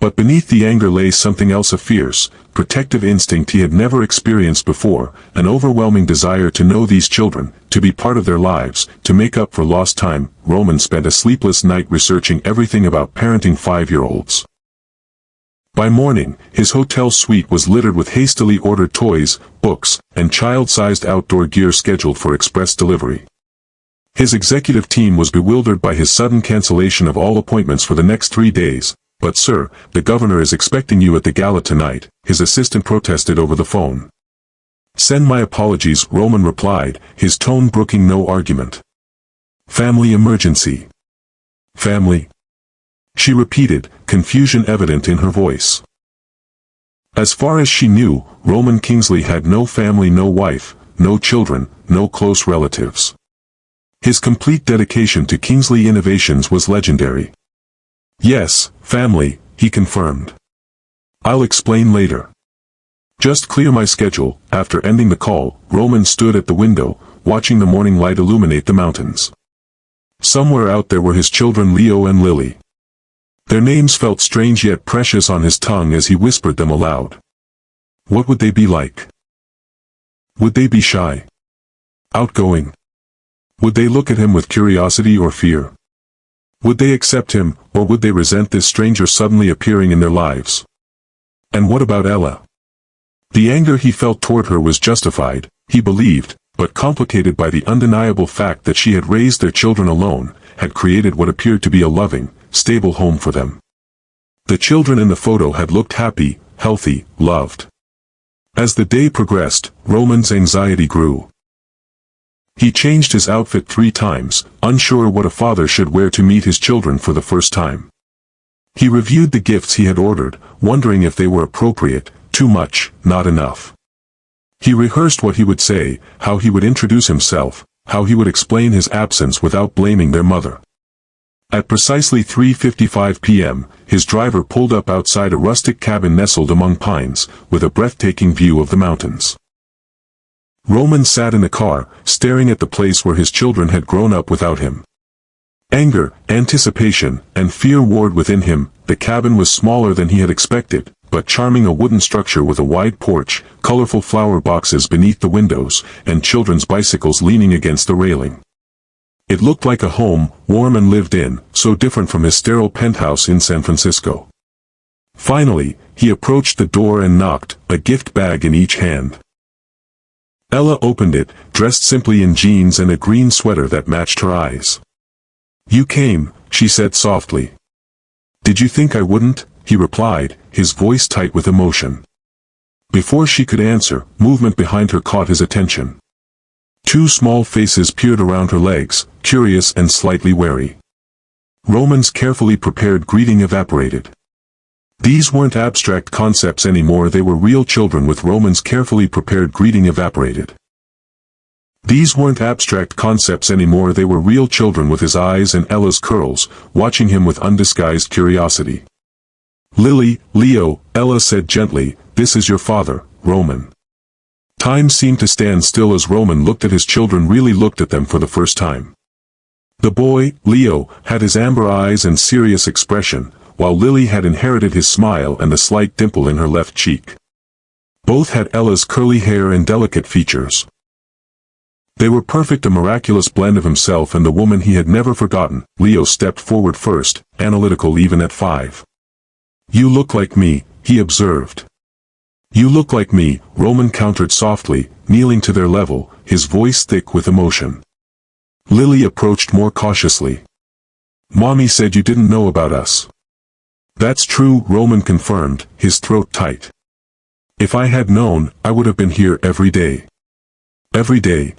But beneath the anger lay something else, a fierce, protective instinct he had never experienced before, an overwhelming desire to know these children, to be part of their lives, to make up for lost time. Roman spent a sleepless night researching everything about parenting 5-year-olds. By morning, his hotel suite was littered with hastily ordered toys, books, and child-sized outdoor gear scheduled for express delivery. His executive team was bewildered by his sudden cancellation of all appointments for the next 3 days, "But sir, the governor is expecting you at the gala tonight," his assistant protested over the phone. "Send my apologies," Roman replied, his tone brooking no argument. "Family emergency." "Family?" she repeated, confusion evident in her voice. As far as she knew, Roman Kingsley had no family, no wife, no children, no close relatives. His complete dedication to Kingsley Innovations was legendary. "Yes, family," he confirmed. "I'll explain later. Just clear my schedule." After ending the call, Roman stood at the window, watching the morning light illuminate the mountains. Somewhere out there were his children Leo and Lily. Their names felt strange yet precious on his tongue as he whispered them aloud. What would they be like? Would they be shy? Outgoing? Would they look at him with curiosity or fear? Would they accept him, or would they resent this stranger suddenly appearing in their lives? And what about Ella? The anger he felt toward her was justified, he believed, but complicated by the undeniable fact that she had raised their children alone, had created what appeared to be a loving, stable home for them. The children in the photo had looked happy, healthy, loved. As the day progressed, Roman's anxiety grew. He changed his outfit 3 times, unsure what a father should wear to meet his children for the first time. He reviewed the gifts he had ordered, wondering if they were appropriate, too much, not enough. He rehearsed what he would say, how he would introduce himself, how he would explain his absence without blaming their mother. At precisely 3:55 p.m., his driver pulled up outside a rustic cabin nestled among pines, with a breathtaking view of the mountains. Roman sat in the car, staring at the place where his children had grown up without him. Anger, anticipation, and fear warred within him. The cabin was smaller than he had expected, but charming, a wooden structure with a wide porch, colorful flower boxes beneath the windows, and children's bicycles leaning against the railing. It looked like a home, warm and lived in, so different from his sterile penthouse in San Francisco. Finally, he approached the door and knocked, a gift bag in each hand. Ella opened it, dressed simply in jeans and a green sweater that matched her eyes. "You came," she said softly. "Did you think I wouldn't?" he replied, his voice tight with emotion. Before she could answer, movement behind her caught his attention. 2 small faces peered around her legs, curious and slightly wary. Roman's carefully prepared greeting evaporated. These weren't abstract concepts anymore, they were real children. With Roman's carefully prepared greeting evaporated. These weren't abstract concepts anymore, they were real children. With his eyes and Ella's curls, watching him with undisguised curiosity. "Lily, Leo," Ella said gently, "this is your father, Roman." Time seemed to stand still as Roman looked at his children, really looked at them for the first time. The boy, Leo, had his amber eyes and serious expression, while Lily had inherited his smile and the slight dimple in her left cheek. Both had Ella's curly hair and delicate features. They were perfect, a miraculous blend of himself and the woman he had never forgotten. Leo stepped forward first, analytical even at 5. "You look like me," he observed. "You look like me," Roman countered softly, kneeling to their level, his voice thick with emotion. Lily approached more cautiously. "Mommy said you didn't know about us." "That's true," Roman confirmed, his throat tight. "If I had known, I would have been here every day." "Every day?"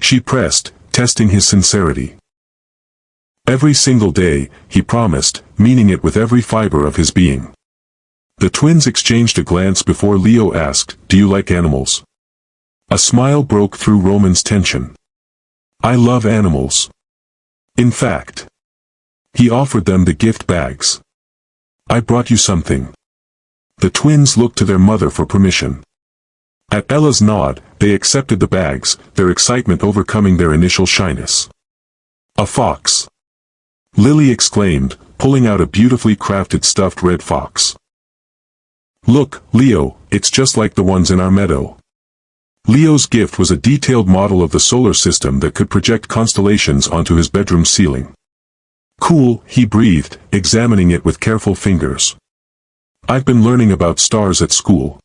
she pressed, testing his sincerity. "Every single day," he promised, meaning it with every fiber of his being. The twins exchanged a glance before Leo asked, "Do you like animals?" A smile broke through Roman's tension. "I love animals. In fact." He offered them the gift bags. "I brought you something." The twins looked to their mother for permission. At Ella's nod, they accepted the bags, their excitement overcoming their initial shyness. "A fox!" Lily exclaimed, pulling out a beautifully crafted stuffed red fox. "Look, Leo, it's just like the ones in our meadow." Leo's gift was a detailed model of the solar system that could project constellations onto his bedroom ceiling. "Cool," he breathed, examining it with careful fingers. "I've been learning about stars at school."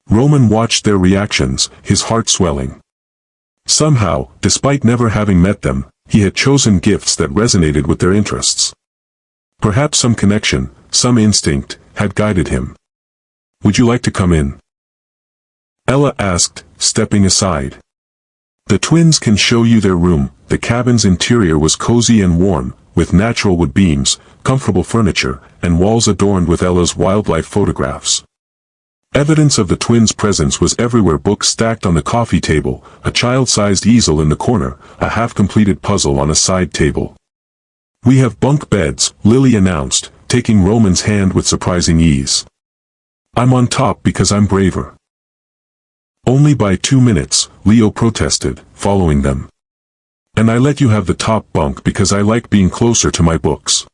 Roman watched their reactions, his heart swelling. Somehow, despite never having met them, he had chosen gifts that resonated with their interests. Perhaps some connection, some instinct, had guided him. "Would you like to come in?" Ella asked, stepping aside. The twins can show you their room. The cabin's interior was cozy and warm, with natural wood beams, comfortable furniture, and walls adorned with Ella's wildlife photographs. Evidence of the twins' presence was everywhere: books stacked on the coffee table, a child-sized easel in the corner, a half-completed puzzle on a side table. "We have bunk beds," Lily announced, taking Roman's hand with surprising ease. "I'm on top because I'm braver." "Only by 2 minutes," Leo protested, following them. "And I let you have the top bunk because I like being closer to my books."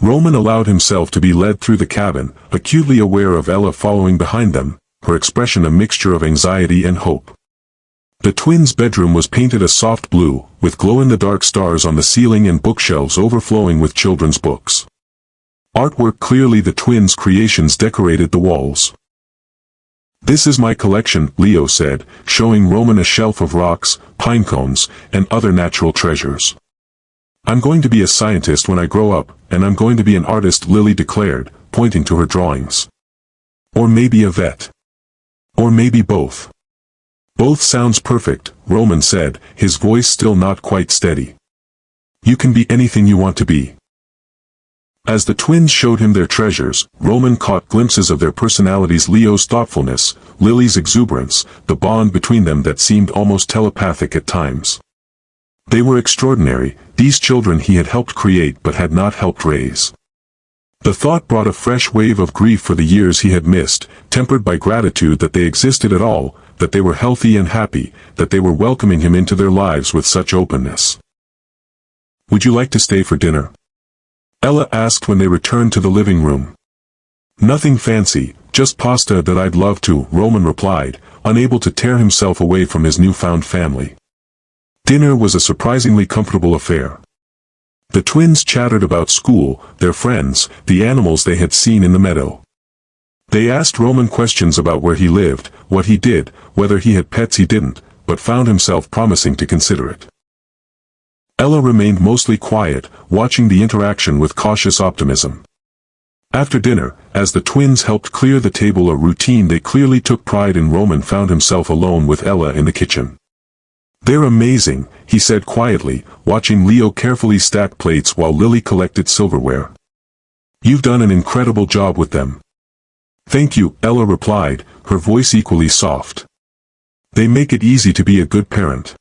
Roman allowed himself to be led through the cabin, acutely aware of Ella following behind them, her expression a mixture of anxiety and hope. The twins' bedroom was painted a soft blue, with glow-in-the-dark stars on the ceiling and bookshelves overflowing with children's books. Artwork clearly the twins' creations decorated the walls. "This is my collection," Leo said, showing Roman a shelf of rocks, pine cones, and other natural treasures. "I'm going to be a scientist when I grow up, and I'm going to be an artist," Lily declared, pointing to her drawings. "Or maybe a vet. Or maybe both." "Both sounds perfect," Roman said, his voice still not quite steady. "You can be anything you want to be." As the twins showed him their treasures, Roman caught glimpses of their personalities: Leo's thoughtfulness, Lily's exuberance, the bond between them that seemed almost telepathic at times. They were extraordinary, these children he had helped create but had not helped raise. The thought brought a fresh wave of grief for the years he had missed, tempered by gratitude that they existed at all, that they were healthy and happy, that they were welcoming him into their lives with such openness. "Would you like to stay for dinner?" Ella asked when they returned to the living room. "Nothing fancy, just pasta that I'd love to," Roman replied, unable to tear himself away from his newfound family. Dinner was a surprisingly comfortable affair. The twins chattered about school, their friends, the animals they had seen in the meadow. They asked Roman questions about where he lived, what he did, whether he had pets. He didn't, but found himself promising to consider it. Ella remained mostly quiet, watching the interaction with cautious optimism. After dinner, as the twins helped clear the table, a routine they clearly took pride in, Roman found himself alone with Ella in the kitchen. "They're amazing," he said quietly, watching Leo carefully stack plates while Lily collected silverware. "You've done an incredible job with them." "Thank you," Ella replied, her voice equally soft. "They make it easy to be a good parent."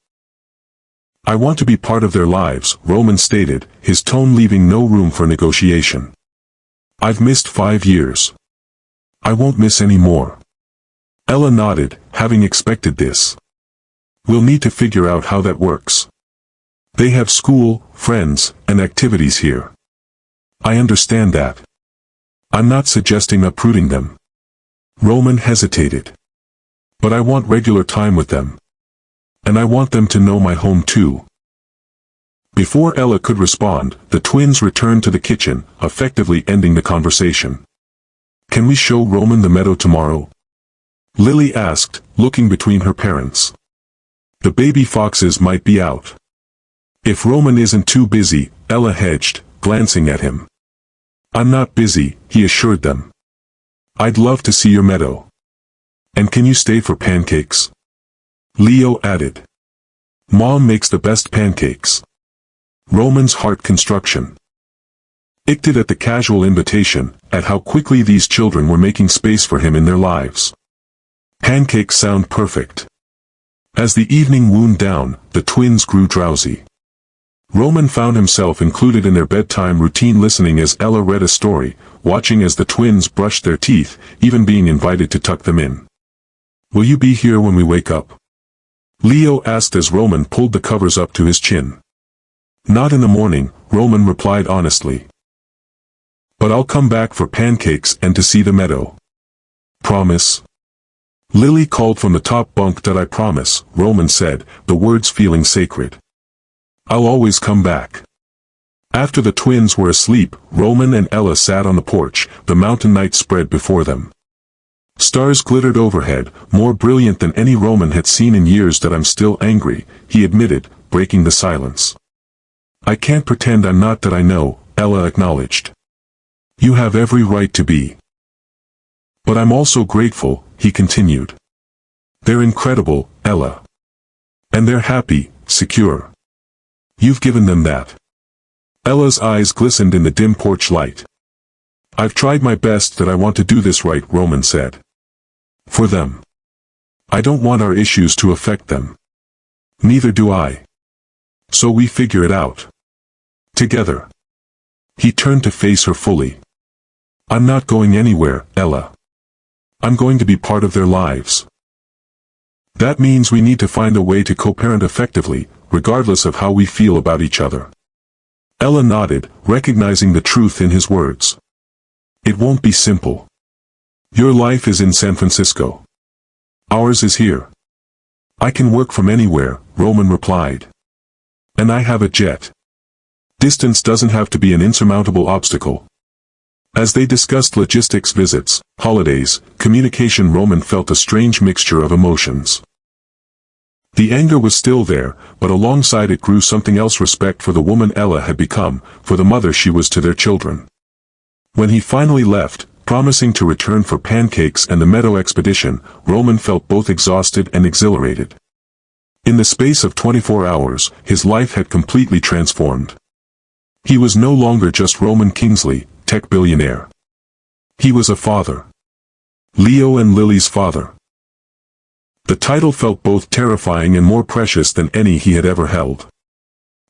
"I want to be part of their lives," Roman stated, his tone leaving no room for negotiation. "I've missed 5 years. I won't miss any more." Ella nodded, having expected this. "We'll need to figure out how that works. They have school, friends, and activities here." "I understand that. I'm not suggesting uprooting them." Roman hesitated. "But I want regular time with them. And I want them to know my home too." Before Ella could respond, the twins returned to the kitchen, effectively ending the conversation. "Can we show Roman the meadow tomorrow?" Lily asked, looking between her parents. "The baby foxes might be out." "If Roman isn't too busy," Ella hedged, glancing at him. "I'm not busy," he assured them. "I'd love to see your meadow." "And can you stay for pancakes?" Leo added. "Mom makes the best pancakes." Roman's heart construction acted at the casual invitation, at how quickly these children were making space for him in their lives. Pancakes sound perfect. As the evening wound down, the twins grew drowsy. Roman found himself included in their bedtime routine, listening as Ella read a story, watching as the twins brushed their teeth, even being invited to tuck them in. "Will you be here when we wake up?" Leo asked as Roman pulled the covers up to his chin. "Not in the morning," Roman replied honestly. "But I'll come back for pancakes and to see the meadow." "Promise?" Lily called from the top bunk. "That I promise," Roman said, the words feeling sacred. "I'll always come back." After the twins were asleep, Roman and Ella sat on the porch, the mountain night spread before them. Stars glittered overhead, more brilliant than any Roman had seen in years. "That I'm still angry," he admitted, breaking the silence. "I can't pretend I'm not. That I know," Ella acknowledged. You have every right to be. But I'm also grateful, he continued. They're incredible, Ella. And they're happy, secure. You've given them that. Ella's eyes glistened in the dim porch light. I've tried my best. That I want to do this right, Roman said. For them. I don't want our issues to affect them. Neither do I. So we figure it out. Together. He turned to face her fully. I'm not going anywhere, Ella. I'm going to be part of their lives. That means we need to find a way to co-parent effectively, regardless of how we feel about each other. Ella nodded, recognizing the truth in his words. It won't be simple. Your life is in San Francisco. Ours is here. I can work from anywhere, Roman replied. And I have a jet. Distance doesn't have to be an insurmountable obstacle. As they discussed logistics, visits, holidays, communication, Roman felt a strange mixture of emotions. The anger was still there, but alongside it grew something else: respect for the woman Ella had become, for the mother she was to their children. When he finally left, promising to return for pancakes and the meadow expedition, Roman felt both exhausted and exhilarated. In the space of 24 hours, his life had completely transformed. He was no longer just Roman Kingsley, tech billionaire. He was a father. Leo and Lily's father. The title felt both terrifying and more precious than any he had ever held.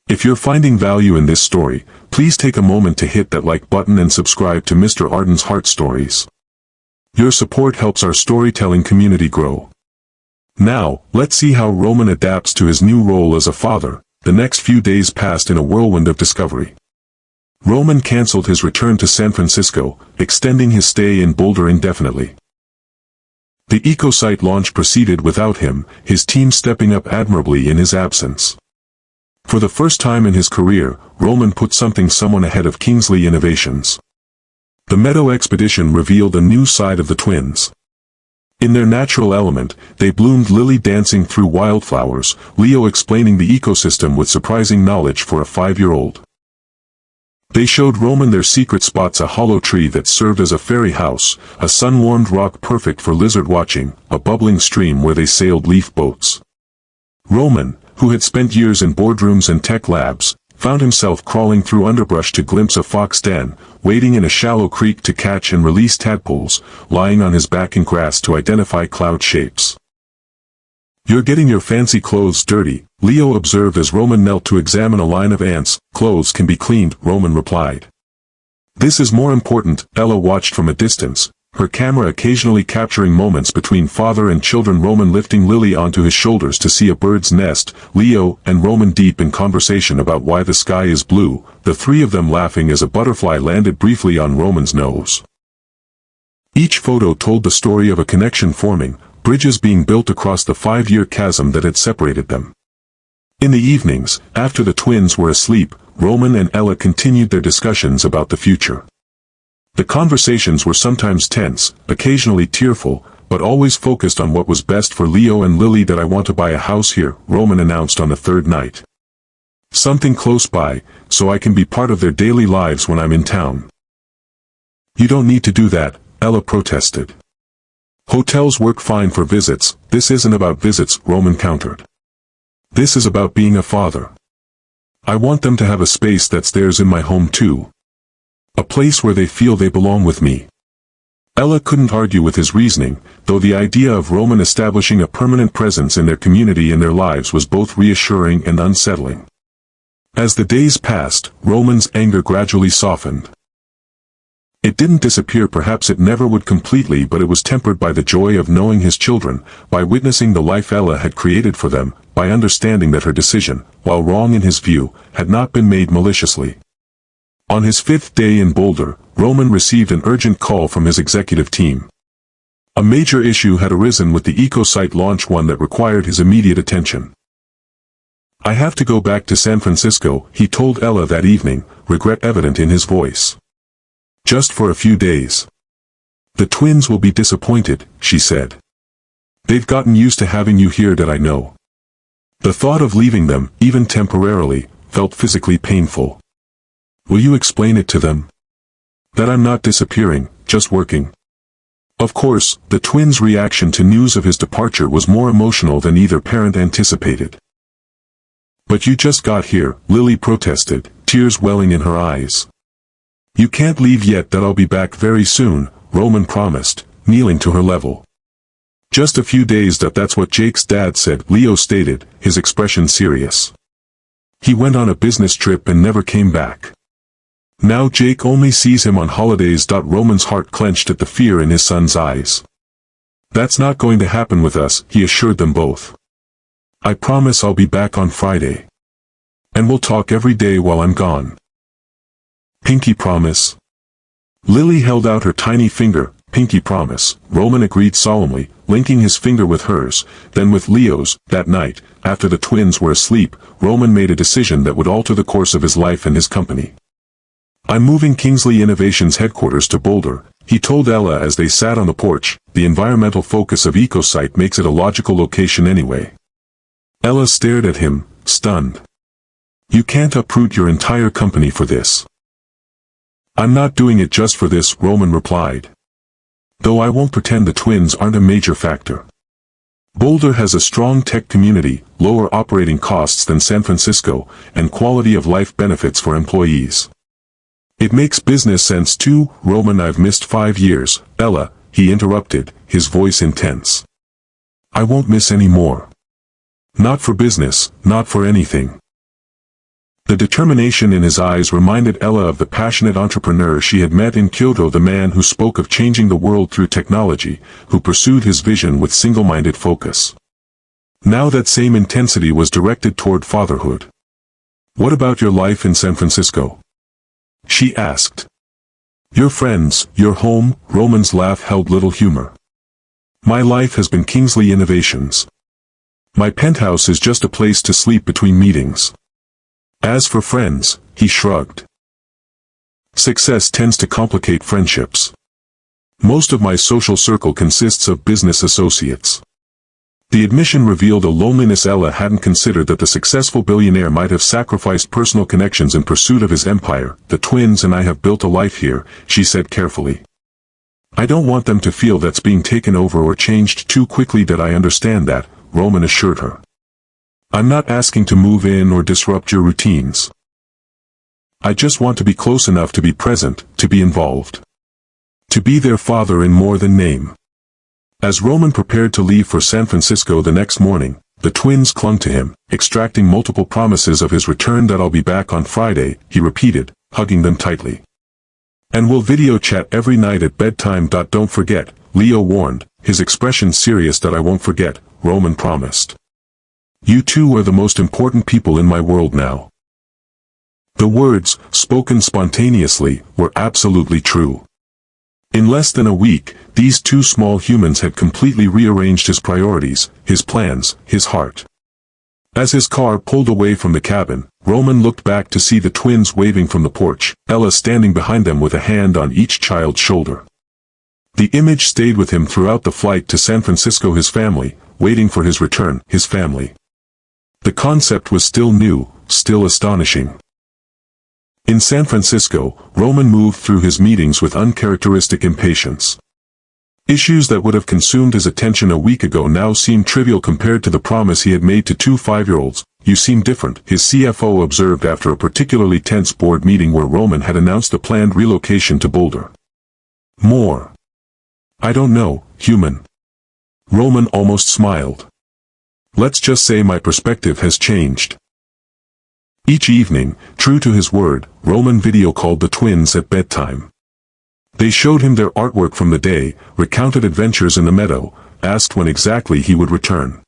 If you're finding value in this story, please take a moment to hit that like button and subscribe to Mr. Arden's Heart Stories. Your support helps our storytelling community grow. Now, let's see how Roman adapts to his new role as a father. The next few days passed in a whirlwind of discovery. Roman canceled his return to San Francisco, extending his stay in Boulder indefinitely. The EcoSite launch proceeded without him, his team stepping up admirably in his absence. For the first time in his career, Roman put someone ahead of Kingsley Innovations. The Meadow expedition revealed a new side of the twins. In their natural element, they bloomed, Lily dancing through wildflowers, Leo explaining the ecosystem with surprising knowledge for a 5-year-old. They showed Roman their secret spots: a hollow tree that served as a fairy house, a sun-warmed rock perfect for lizard watching, a bubbling stream where they sailed leaf boats. Roman, who had spent years in boardrooms and tech labs, found himself crawling through underbrush to glimpse a fox den, wading in a shallow creek to catch and release tadpoles, lying on his back in grass to identify cloud shapes. You're getting your fancy clothes dirty, Leo observed as Roman knelt to examine a line of ants. Clothes can be cleaned, Roman replied. This is more important, Ella watched from a distance, her camera occasionally capturing moments between father and children. Roman lifting Lily onto his shoulders to see a bird's nest, Leo and Roman deep in conversation about why the sky is blue, the three of them laughing as a butterfly landed briefly on Roman's nose. Each photo told the story of a connection forming, bridges being built across the 5-year chasm that had separated them. In the evenings, after the twins were asleep, Roman and Ella continued their discussions about the future. The conversations were sometimes tense, occasionally tearful, but always focused on what was best for Leo and Lily. That I want to buy a house here, Roman announced on the third night. Something close by, so I can be part of their daily lives when I'm in town. You don't need to do that, Ella protested. Hotels work fine for visits. This isn't about visits, Roman countered. This is about being a father. I want them to have a space that's theirs in my home too. A place where they feel they belong with me. Ella couldn't argue with his reasoning, though the idea of Roman establishing a permanent presence in their community and their lives was both reassuring and unsettling. As the days passed, Roman's anger gradually softened. It didn't disappear, perhaps it never would completely, but it was tempered by the joy of knowing his children, by witnessing the life Ella had created for them, by understanding that her decision, while wrong in his view, had not been made maliciously. On his 5th day in Boulder, Roman received an urgent call from his executive team. A major issue had arisen with the EcoSite launch, one that required his immediate attention. I have to go back to San Francisco, he told Ella that evening, regret evident in his voice. Just for a few days. The twins will be disappointed, she said. They've gotten used to having you here, that I know. The thought of leaving them, even temporarily, felt physically painful. Will you explain it to them? That I'm not disappearing, just working. Of course, the twins' reaction to news of his departure was more emotional than either parent anticipated. But you just got here, Lily protested, tears welling in her eyes. You can't leave yet. That I'll be back very soon, Roman promised, kneeling to her level. Just a few days. That's what Jake's dad said, Leo stated, his expression serious. He went on a business trip and never came back. Now Jake only sees him on holidays. Roman's heart clenched at the fear in his son's eyes. That's not going to happen with us, he assured them both. I promise I'll be back on Friday. And we'll talk every day while I'm gone. Pinky promise? Lily held out her tiny finger. Pinky promise, Roman agreed solemnly, linking his finger with hers, then with Leo's. That night, after the twins were asleep, Roman made a decision that would alter the course of his life and his company. I'm moving Kingsley Innovations headquarters to Boulder, he told Ella as they sat on the porch. The environmental focus of EcoSite makes it a logical location anyway. Ella stared at him, stunned. You can't uproot your entire company for this. I'm not doing it just for this, Roman replied. Though I won't pretend the twins aren't a major factor. Boulder has a strong tech community, lower operating costs than San Francisco, and quality of life benefits for employees. It makes business sense too, Roman. I've missed 5 years, Ella, he interrupted, his voice intense. I won't miss any more. Not for business, not for anything. The determination in his eyes reminded Ella of the passionate entrepreneur she had met in Kyoto, the man who spoke of changing the world through technology, who pursued his vision with single-minded focus. Now that same intensity was directed toward fatherhood. What about your life in San Francisco? She asked. Your friends, your home, Roman's laugh held little humor. My life has been Kingsley Innovations. My penthouse is just a place to sleep between meetings. As for friends, he shrugged. Success tends to complicate friendships. Most of my social circle consists of business associates. The admission revealed a loneliness Ella hadn't considered, that the successful billionaire might have sacrificed personal connections in pursuit of his empire. The twins and I have built a life here, she said carefully. I don't want them to feel that's being taken over or changed too quickly. That I understand that, Roman assured her. I'm not asking to move in or disrupt your routines. I just want to be close enough to be present, to be involved. To be their father in more than name. As Roman prepared to leave for San Francisco the next morning, the twins clung to him, extracting multiple promises of his return. That I'll be back on Friday, he repeated, hugging them tightly. And we'll video chat every night at bedtime. Don't forget, Leo warned, his expression serious. That I won't forget, Roman promised. You two are the most important people in my world now. The words, spoken spontaneously, were absolutely true. In less than a week, these two small humans had completely rearranged his priorities, his plans, his heart. As his car pulled away from the cabin, Roman looked back to see the twins waving from the porch, Ella standing behind them with a hand on each child's shoulder. The image stayed with him throughout the flight to San Francisco. His family, waiting for his return, his family. The concept was still new, still astonishing. In San Francisco, Roman moved through his meetings with uncharacteristic impatience. Issues that would have consumed his attention a week ago now seemed trivial compared to the promise he had made to 2 5-year-olds. You seem different, his CFO observed after a particularly tense board meeting where Roman had announced a planned relocation to Boulder. More. I don't know, human. Roman almost smiled. Let's just say my perspective has changed. Each evening, true to his word, Roman video called the twins at bedtime. They showed him their artwork from the day, recounted adventures in the meadow, asked when exactly he would return.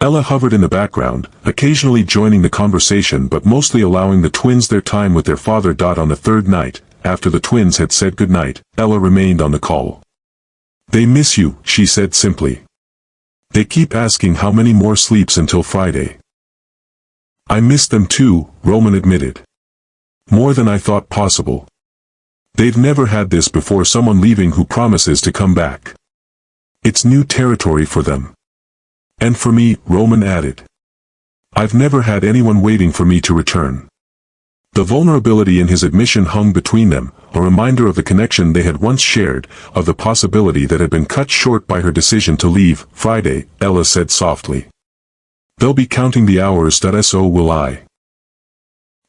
Ella hovered in the background, occasionally joining the conversation but mostly allowing the twins their time with their father. On the third night, after the twins had said goodnight, Ella remained on the call. They miss you, she said simply. They keep asking how many more sleeps until Friday. I miss them too, Roman admitted. More than I thought possible. They've never had this before, someone leaving who promises to come back. It's new territory for them. And for me, Roman added. I've never had anyone waiting for me to return. The vulnerability in his admission hung between them, a reminder of the connection they had once shared, of the possibility that had been cut short by her decision to leave. Friday, Ella said softly. They'll be counting the hours. So will I.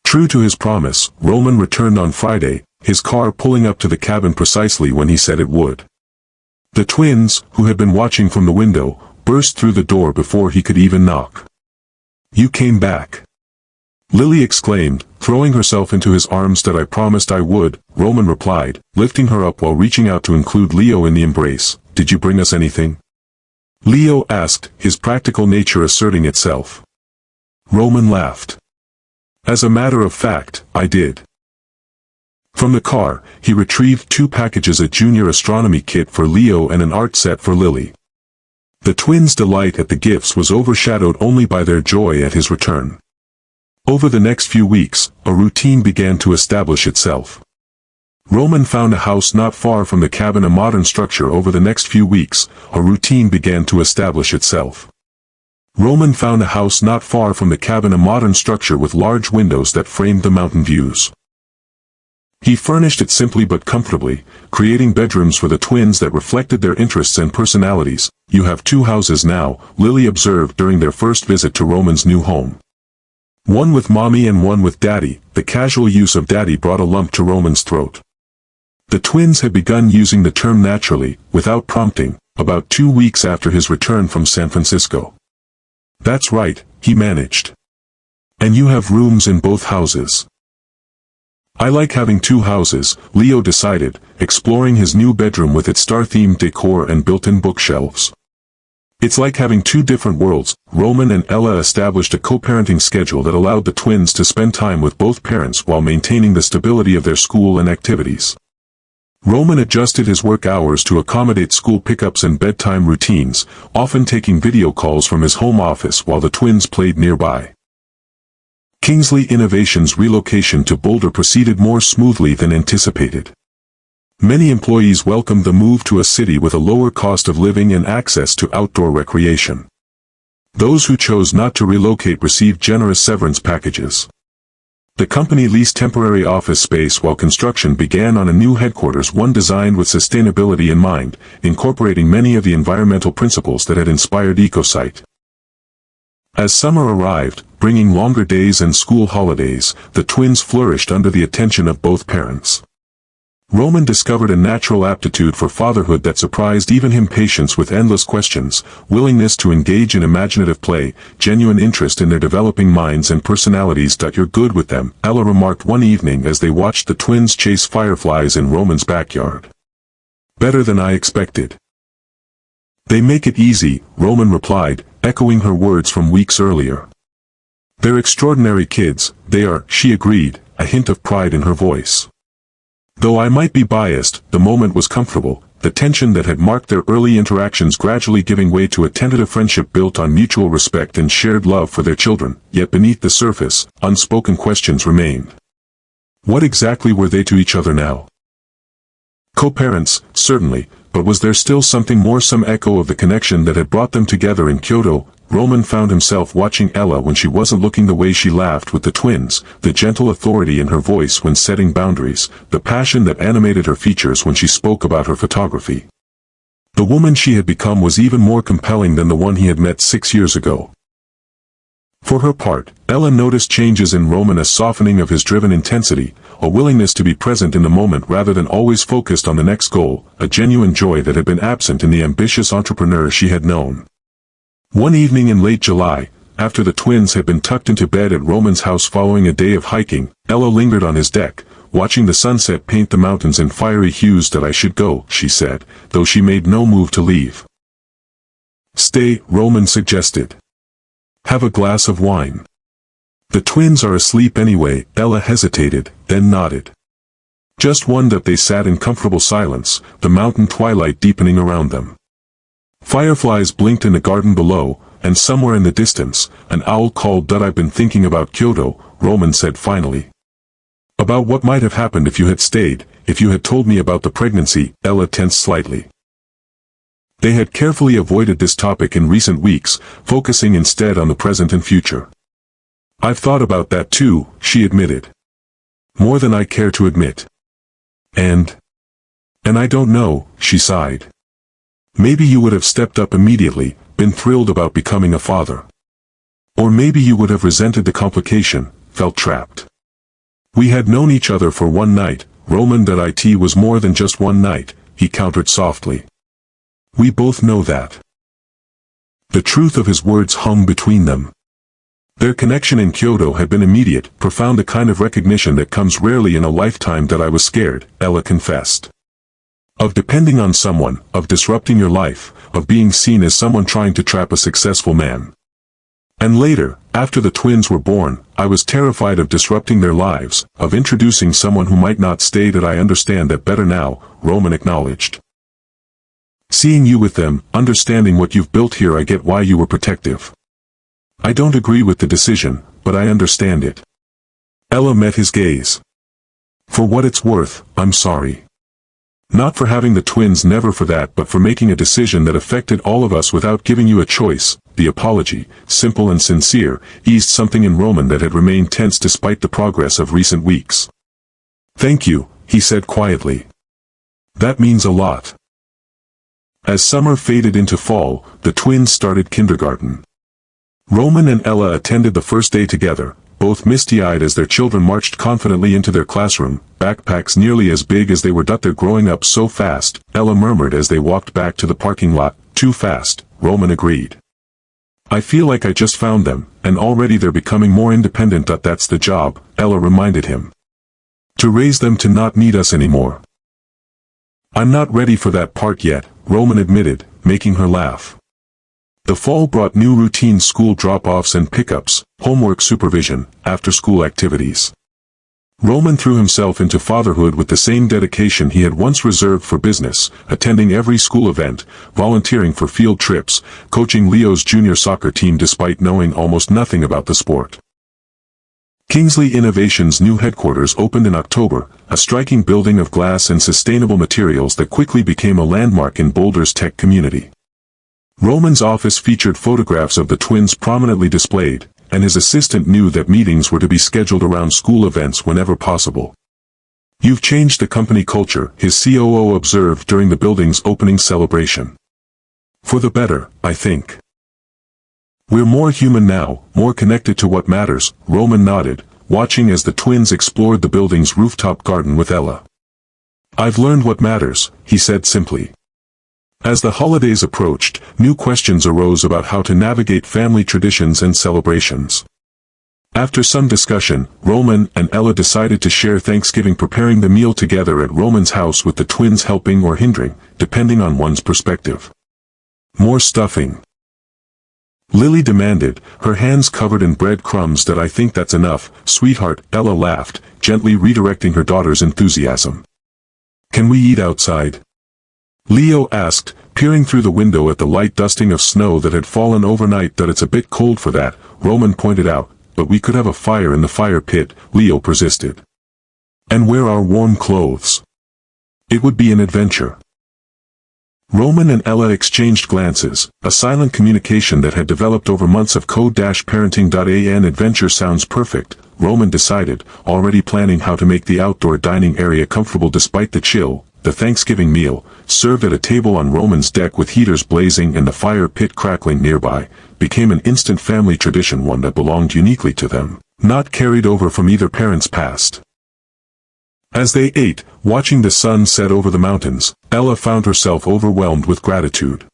True to his promise, Roman returned on Friday, his car pulling up to the cabin precisely when he said it would. The twins, who had been watching from the window, burst through the door before he could even knock. You came back. Lily exclaimed, throwing herself into his arms. That I promised I would, Roman replied, lifting her up while reaching out to include Leo in the embrace. Did you bring us anything? Leo asked, his practical nature asserting itself. Roman laughed. As a matter of fact, I did. From the car, he retrieved 2 packages: a junior astronomy kit for Leo and an art set for Lily. The twins' delight at the gifts was overshadowed only by their joy at his return. Over the next few weeks, a routine began to establish itself. Roman found a house not far from the cabin, a modern structure. Over the next few weeks, a routine began to establish itself. Roman found a house not far from the cabin, a modern structure with large windows that framed the mountain views. He furnished it simply but comfortably, creating bedrooms for the twins that reflected their interests and personalities. You have 2 houses now, Lily observed during their first visit to Roman's new home. One with mommy and one with daddy. The casual use of daddy brought a lump to Roman's throat. The twins had begun using the term naturally, without prompting, about 2 weeks after his return from San Francisco. That's right, he managed. And you have rooms in both houses. I like having 2 houses, Leo decided, exploring his new bedroom with its star-themed decor and built-in bookshelves. It's like having 2 different worlds. Roman and Ella established a co-parenting schedule that allowed the twins to spend time with both parents while maintaining the stability of their school and activities. Roman adjusted his work hours to accommodate school pickups and bedtime routines, often taking video calls from his home office while the twins played nearby. Kingsley Innovations' relocation to Boulder proceeded more smoothly than anticipated. Many employees welcomed the move to a city with a lower cost of living and access to outdoor recreation. Those who chose not to relocate received generous severance packages. The company leased temporary office space while construction began on a new headquarters, one designed with sustainability in mind, incorporating many of the environmental principles that had inspired EcoSite. As summer arrived, bringing longer days and school holidays, the twins flourished under the attention of both parents. Roman discovered a natural aptitude for fatherhood that surprised even him: patience with endless questions, willingness to engage in imaginative play, genuine interest in their developing minds and personalities. You're good with them, Ella remarked one evening as they watched the twins chase fireflies in Roman's backyard. Better than I expected. They make it easy, Roman replied, echoing her words from weeks earlier. They're extraordinary kids, they are, she agreed, a hint of pride in her voice. Though I might be biased, the moment was comfortable, the tension that had marked their early interactions gradually giving way to a tentative friendship built on mutual respect and shared love for their children. Yet beneath the surface, unspoken questions remained. What exactly were they to each other now? Co-parents, certainly, but was there still something more, some echo of the connection that had brought them together in Kyoto? Roman found himself watching Ella when she wasn't looking, the way she laughed with the twins, the gentle authority in her voice when setting boundaries, the passion that animated her features when she spoke about her photography. The woman she had become was even more compelling than the one he had met 6 years ago. For her part, Ella noticed changes in Roman: a softening of his driven intensity, a willingness to be present in the moment rather than always focused on the next goal, a genuine joy that had been absent in the ambitious entrepreneur she had known. One evening in late July, after the twins had been tucked into bed at Roman's house following a day of hiking, Ella lingered on his deck, watching the sunset paint the mountains in fiery hues. That I should go, she said, though she made no move to leave. Stay, Roman suggested. Have a glass of wine. The twins are asleep anyway. Ella hesitated, then nodded. Just one. That they sat in comfortable silence, the mountain twilight deepening around them. Fireflies blinked in the garden below, and somewhere in the distance, an owl called. I've been thinking about Kyoto, Roman said finally. About what might have happened if you had stayed, if you had told me about the pregnancy. Ella tensed slightly. They had carefully avoided this topic in recent weeks, focusing instead on the present and future. I've thought about that too, she admitted. More than I care to admit. And I don't know, she sighed. Maybe you would have stepped up immediately, been thrilled about becoming a father. Or maybe you would have resented the complication, felt trapped. We had known each other for one night, Roman. That it was more than just one night, he countered softly. We both know that. The truth of his words hung between them. Their connection in Kyoto had been immediate, profound, a kind of recognition that comes rarely in a lifetime. That I was scared, Ella confessed. Of depending on someone, of disrupting your life, of being seen as someone trying to trap a successful man. And later, after the twins were born, I was terrified of disrupting their lives, of introducing someone who might not stay. That I understand that better now, Roman acknowledged. Seeing you with them, understanding what you've built here, I get why you were protective. I don't agree with the decision, but I understand it. Ella met his gaze. For what it's worth, I'm sorry. Not for having the twins, never for that, but for making a decision that affected all of us without giving you a choice. The apology, simple and sincere, eased something in Roman that had remained tense despite the progress of recent weeks. Thank you, he said quietly. That means a lot. As summer faded into fall, the twins started kindergarten. Roman and Ella attended the first day together, both misty-eyed as their children marched confidently into their classroom, backpacks nearly as big as they were. They're growing up so fast, Ella murmured as they walked back to the parking lot. Too fast, Roman agreed. I feel like I just found them, and already they're becoming more independent. That's the job, Ella reminded him. To raise them to not need us anymore. I'm not ready for that part yet, Roman admitted, making her laugh. The fall brought new routines: school drop-offs and pickups, homework supervision, after-school activities. Roman threw himself into fatherhood with the same dedication he had once reserved for business, attending every school event, volunteering for field trips, coaching Leo's junior soccer team despite knowing almost nothing about the sport. Kingsley Innovations' new headquarters opened in October, a striking building of glass and sustainable materials that quickly became a landmark in Boulder's tech community. Roman's office featured photographs of the twins prominently displayed, and his assistant knew that meetings were to be scheduled around school events whenever possible. You've changed the company culture, his COO observed during the building's opening celebration. For the better, I think. We're more human now, more connected to what matters, Roman nodded, watching as the twins explored the building's rooftop garden with Ella. I've learned what matters, he said simply. As the holidays approached, new questions arose about how to navigate family traditions and celebrations. After some discussion, Roman and Ella decided to share Thanksgiving, preparing the meal together at Roman's house with the twins helping or hindering, depending on one's perspective. More stuffing, Lily demanded, her hands covered in bread crumbs. I think that's enough, sweetheart, Ella laughed, gently redirecting her daughter's enthusiasm. Can we eat outside? Leo asked, peering through the window at the light dusting of snow that had fallen overnight. It's a bit cold for that, Roman pointed out, but we could have a fire in the fire pit, Leo persisted. And wear our warm clothes. It would be an adventure. Roman and Ella exchanged glances, a silent communication that had developed over months of co-parenting. An adventure sounds perfect, Roman decided, already planning how to make the outdoor dining area comfortable despite the chill. The Thanksgiving meal, served at a table on Roman's deck with heaters blazing and the fire pit crackling nearby, became an instant family tradition, one that belonged uniquely to them, not carried over from either parent's past. As they ate, watching the sun set over the mountains, Ella found herself overwhelmed with gratitude.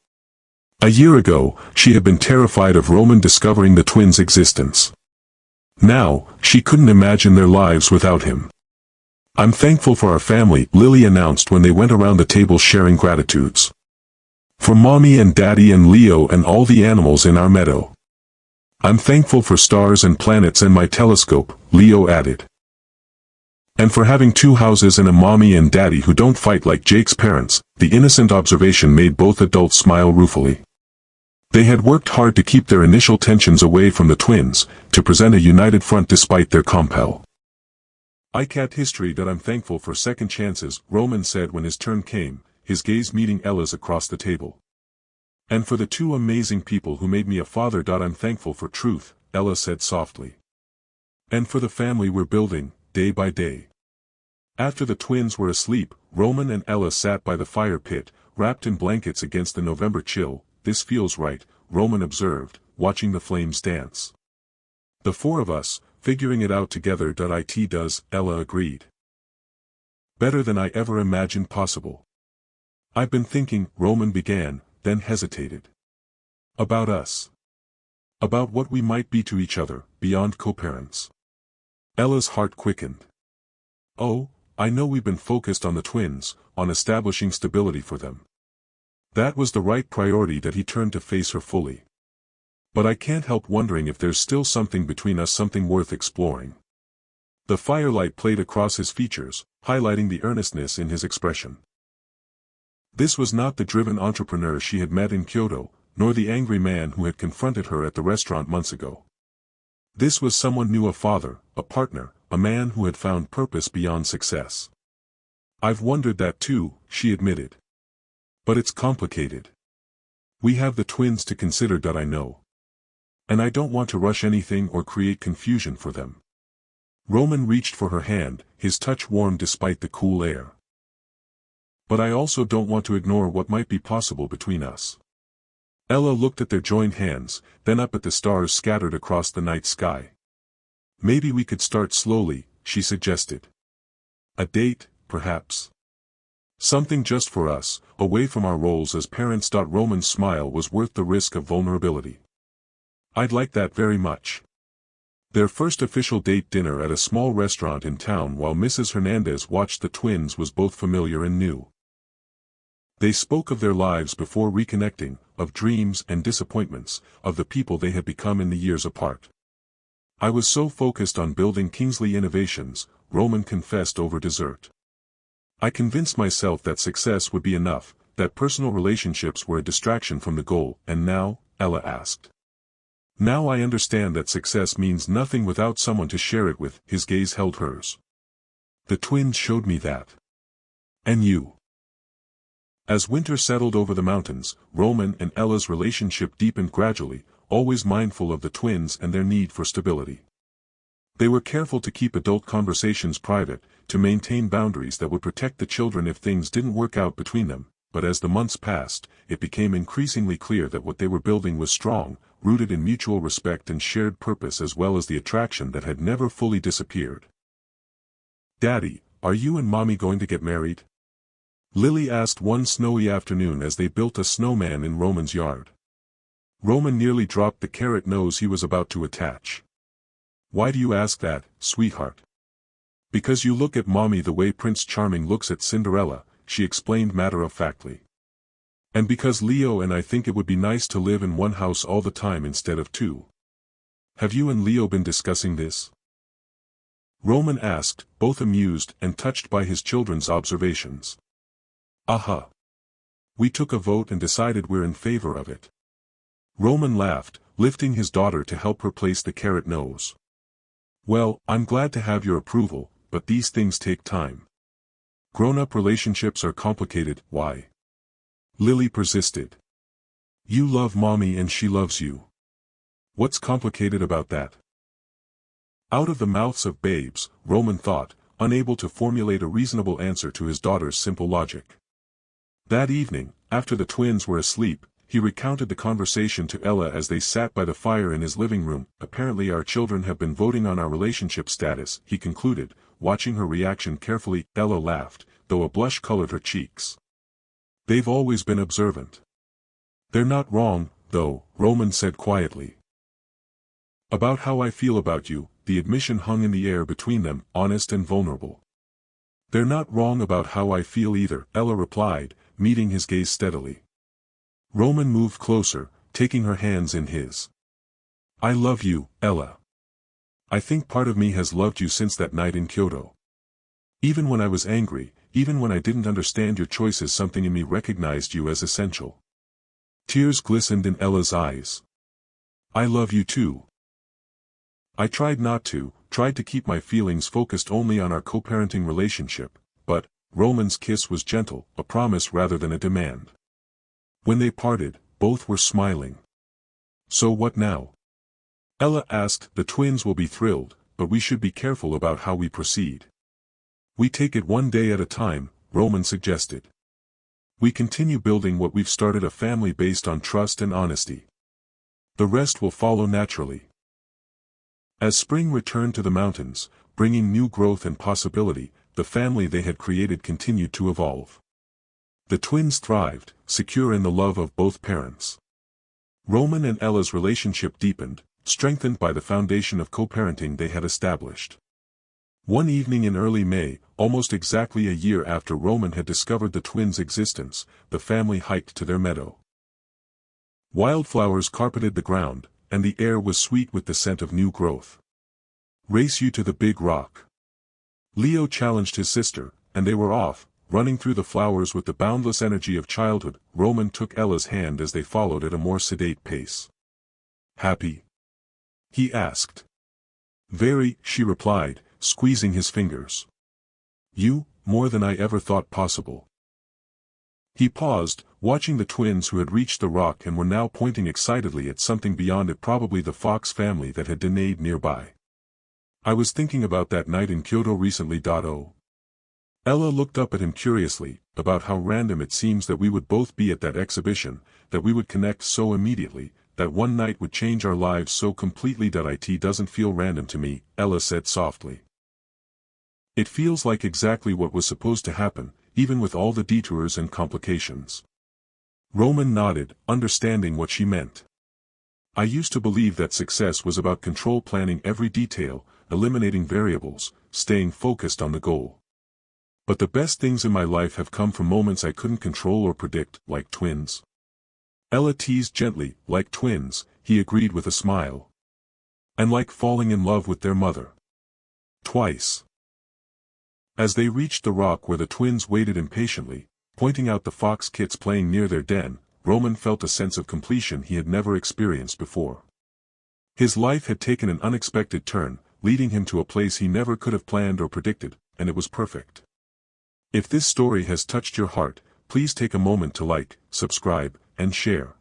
A year ago, she had been terrified of Roman discovering the twins' existence. Now, she couldn't imagine their lives without him. I'm thankful for our family, Lily announced when they went around the table sharing gratitudes. For Mommy and Daddy and Leo and all the animals in our meadow. I'm thankful for stars and planets and my telescope, Leo added. And for having 2 houses and a Mommy and Daddy who don't fight like Jake's parents. The innocent observation made both adults smile ruefully. They had worked hard to keep their initial tensions away from the twins, to present a united front despite their compel. I capped history. I'm thankful for second chances, Roman said when his turn came, his gaze meeting Ella's across the table. And for the 2 amazing people who made me a father. I'm thankful for truth, Ella said softly. And for the family we're building, day by day. After the twins were asleep, Roman and Ella sat by the fire pit, wrapped in blankets against the November chill. "This feels right," Roman observed, watching the flames dance. "The four of us, figuring it out together. It does," Ella agreed. "Better than I ever imagined possible." "I've been thinking," Roman began, then hesitated. "About us. About what we might be to each other, beyond co-parents." Ella's heart quickened. "Oh, I know we've been focused on the twins, on establishing stability for them. That was the right priority." That he turned to face her fully. "But I can't help wondering if there's still something between us, something worth exploring." The firelight played across his features, highlighting the earnestness in his expression. This was not the driven entrepreneur she had met in Kyoto, nor the angry man who had confronted her at the restaurant months ago. This was someone new, a father, a partner, a man who had found purpose beyond success. "I've wondered that too," she admitted. "But it's complicated. We have the twins to consider. I know. And I don't want to rush anything or create confusion for them." Roman reached for her hand, his touch warm despite the cool air. "But I also don't want to ignore what might be possible between us." Ella looked at their joined hands, then up at the stars scattered across the night sky. "Maybe we could start slowly," she suggested. "A date, perhaps. Something just for us, away from our roles as parents." Roman's smile was worth the risk of vulnerability. "I'd like that very much." Their first official date, dinner at a small restaurant in town while Mrs. Hernandez watched the twins, was both familiar and new. They spoke of their lives before reconnecting, of dreams and disappointments, of the people they had become in the years apart. "I was so focused on building Kingsley Innovations," Roman confessed over dessert. "I convinced myself that success would be enough, that personal relationships were a distraction from the goal, and now," Ella asked. "Now I understand that success means nothing without someone to share it with." His gaze held hers. "The twins showed me that. And you." As winter settled over the mountains, Roman and Ella's relationship deepened gradually, always mindful of the twins and their need for stability. They were careful to keep adult conversations private, to maintain boundaries that would protect the children if things didn't work out between them, but as the months passed, it became increasingly clear that what they were building was strong, rooted in mutual respect and shared purpose, as well as the attraction that had never fully disappeared. "Daddy, are you and Mommy going to get married?" Lily asked one snowy afternoon as they built a snowman in Roman's yard. Roman nearly dropped the carrot nose he was about to attach. "Why do you ask that, sweetheart?" "Because you look at Mommy the way Prince Charming looks at Cinderella," she explained matter-of-factly. "And because Leo and I think it would be nice to live in one house all the time instead of two." "Have you and Leo been discussing this?" Roman asked, both amused and touched by his children's observations. "Aha. We took a vote and decided we're in favor of it." Roman laughed, lifting his daughter to help her place the carrot nose. "Well, I'm glad to have your approval, but these things take time. Grown-up relationships are complicated." "Why?" Lily persisted. "You love Mommy and she loves you. What's complicated about that?" Out of the mouths of babes, Roman thought, unable to formulate a reasonable answer to his daughter's simple logic. That evening, after the twins were asleep, he recounted the conversation to Ella as they sat by the fire in his living room. "Apparently our children have been voting on our relationship status," he concluded, watching her reaction carefully. Ella laughed, though a blush colored her cheeks. "They've always been observant." "They're not wrong, though," Roman said quietly. "About how I feel about you," the admission hung in the air between them, honest and vulnerable. "They're not wrong about how I feel either," Ella replied, meeting his gaze steadily. Roman moved closer, taking her hands in his. "I love you, Ella. I think part of me has loved you since that night in Kyoto. Even when I was angry, even when I didn't understand your choices, something in me recognized you as essential." Tears glistened in Ella's eyes. "I love you too. I tried not to, tried to keep my feelings focused only on our co-parenting relationship, but," Roman's kiss was gentle, a promise rather than a demand. When they parted, both were smiling. "So what now?" Ella asked. "The twins will be thrilled, but we should be careful about how we proceed." We take it one day at a time, Roman suggested. We continue building what we've started, a family based on trust and honesty. The rest will follow naturally. As spring returned to the mountains, bringing new growth and possibility, the family they had created continued to evolve. The twins thrived, secure in the love of both parents. Roman and Ella's relationship deepened, strengthened by the foundation of co-parenting they had established. One evening in early May, almost exactly a year after Roman had discovered the twins' existence, the family hiked to their meadow. Wildflowers carpeted the ground, and the air was sweet with the scent of new growth. "Race you to the big rock." Leo challenged his sister, and they were off, running through the flowers with the boundless energy of childhood. Roman took Ella's hand as they followed at a more sedate pace. "Happy?" he asked. "Very," she replied, squeezing his fingers. "You, more than I ever thought possible." He paused, watching the twins who had reached the rock and were now pointing excitedly at something beyond it, probably the fox family that had denayed nearby. "I was thinking about that night in Kyoto recently. Ella looked up at him curiously, "about how random it seems that we would both be at that exhibition, that we would connect so immediately, that one night would change our lives so completely. It doesn't feel random to me," Ella said softly. "It feels like exactly what was supposed to happen, even with all the detours and complications." Roman nodded, understanding what she meant. "I used to believe that success was about control, planning every detail, eliminating variables, staying focused on the goal. But the best things in my life have come from moments I couldn't control or predict, like twins." Ella teased gently. "Like twins," he agreed with a smile. "And like falling in love with their mother. Twice." As they reached the rock where the twins waited impatiently, pointing out the fox kits playing near their den, Roman felt a sense of completion he had never experienced before. His life had taken an unexpected turn, leading him to a place he never could have planned or predicted, and it was perfect. If this story has touched your heart, please take a moment to like, subscribe, and share.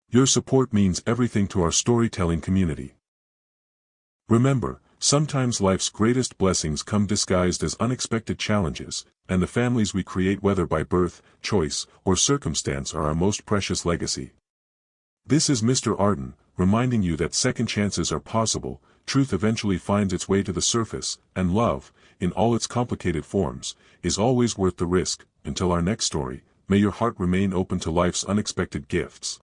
Your support means everything to our storytelling community. Remember, sometimes life's greatest blessings come disguised as unexpected challenges, and the families we create, whether by birth, choice, or circumstance, are our most precious legacy. This is Mr. Arden, reminding you that second chances are possible, truth eventually finds its way to the surface, and love, in all its complicated forms, is always worth the risk. Until our next story, may your heart remain open to life's unexpected gifts.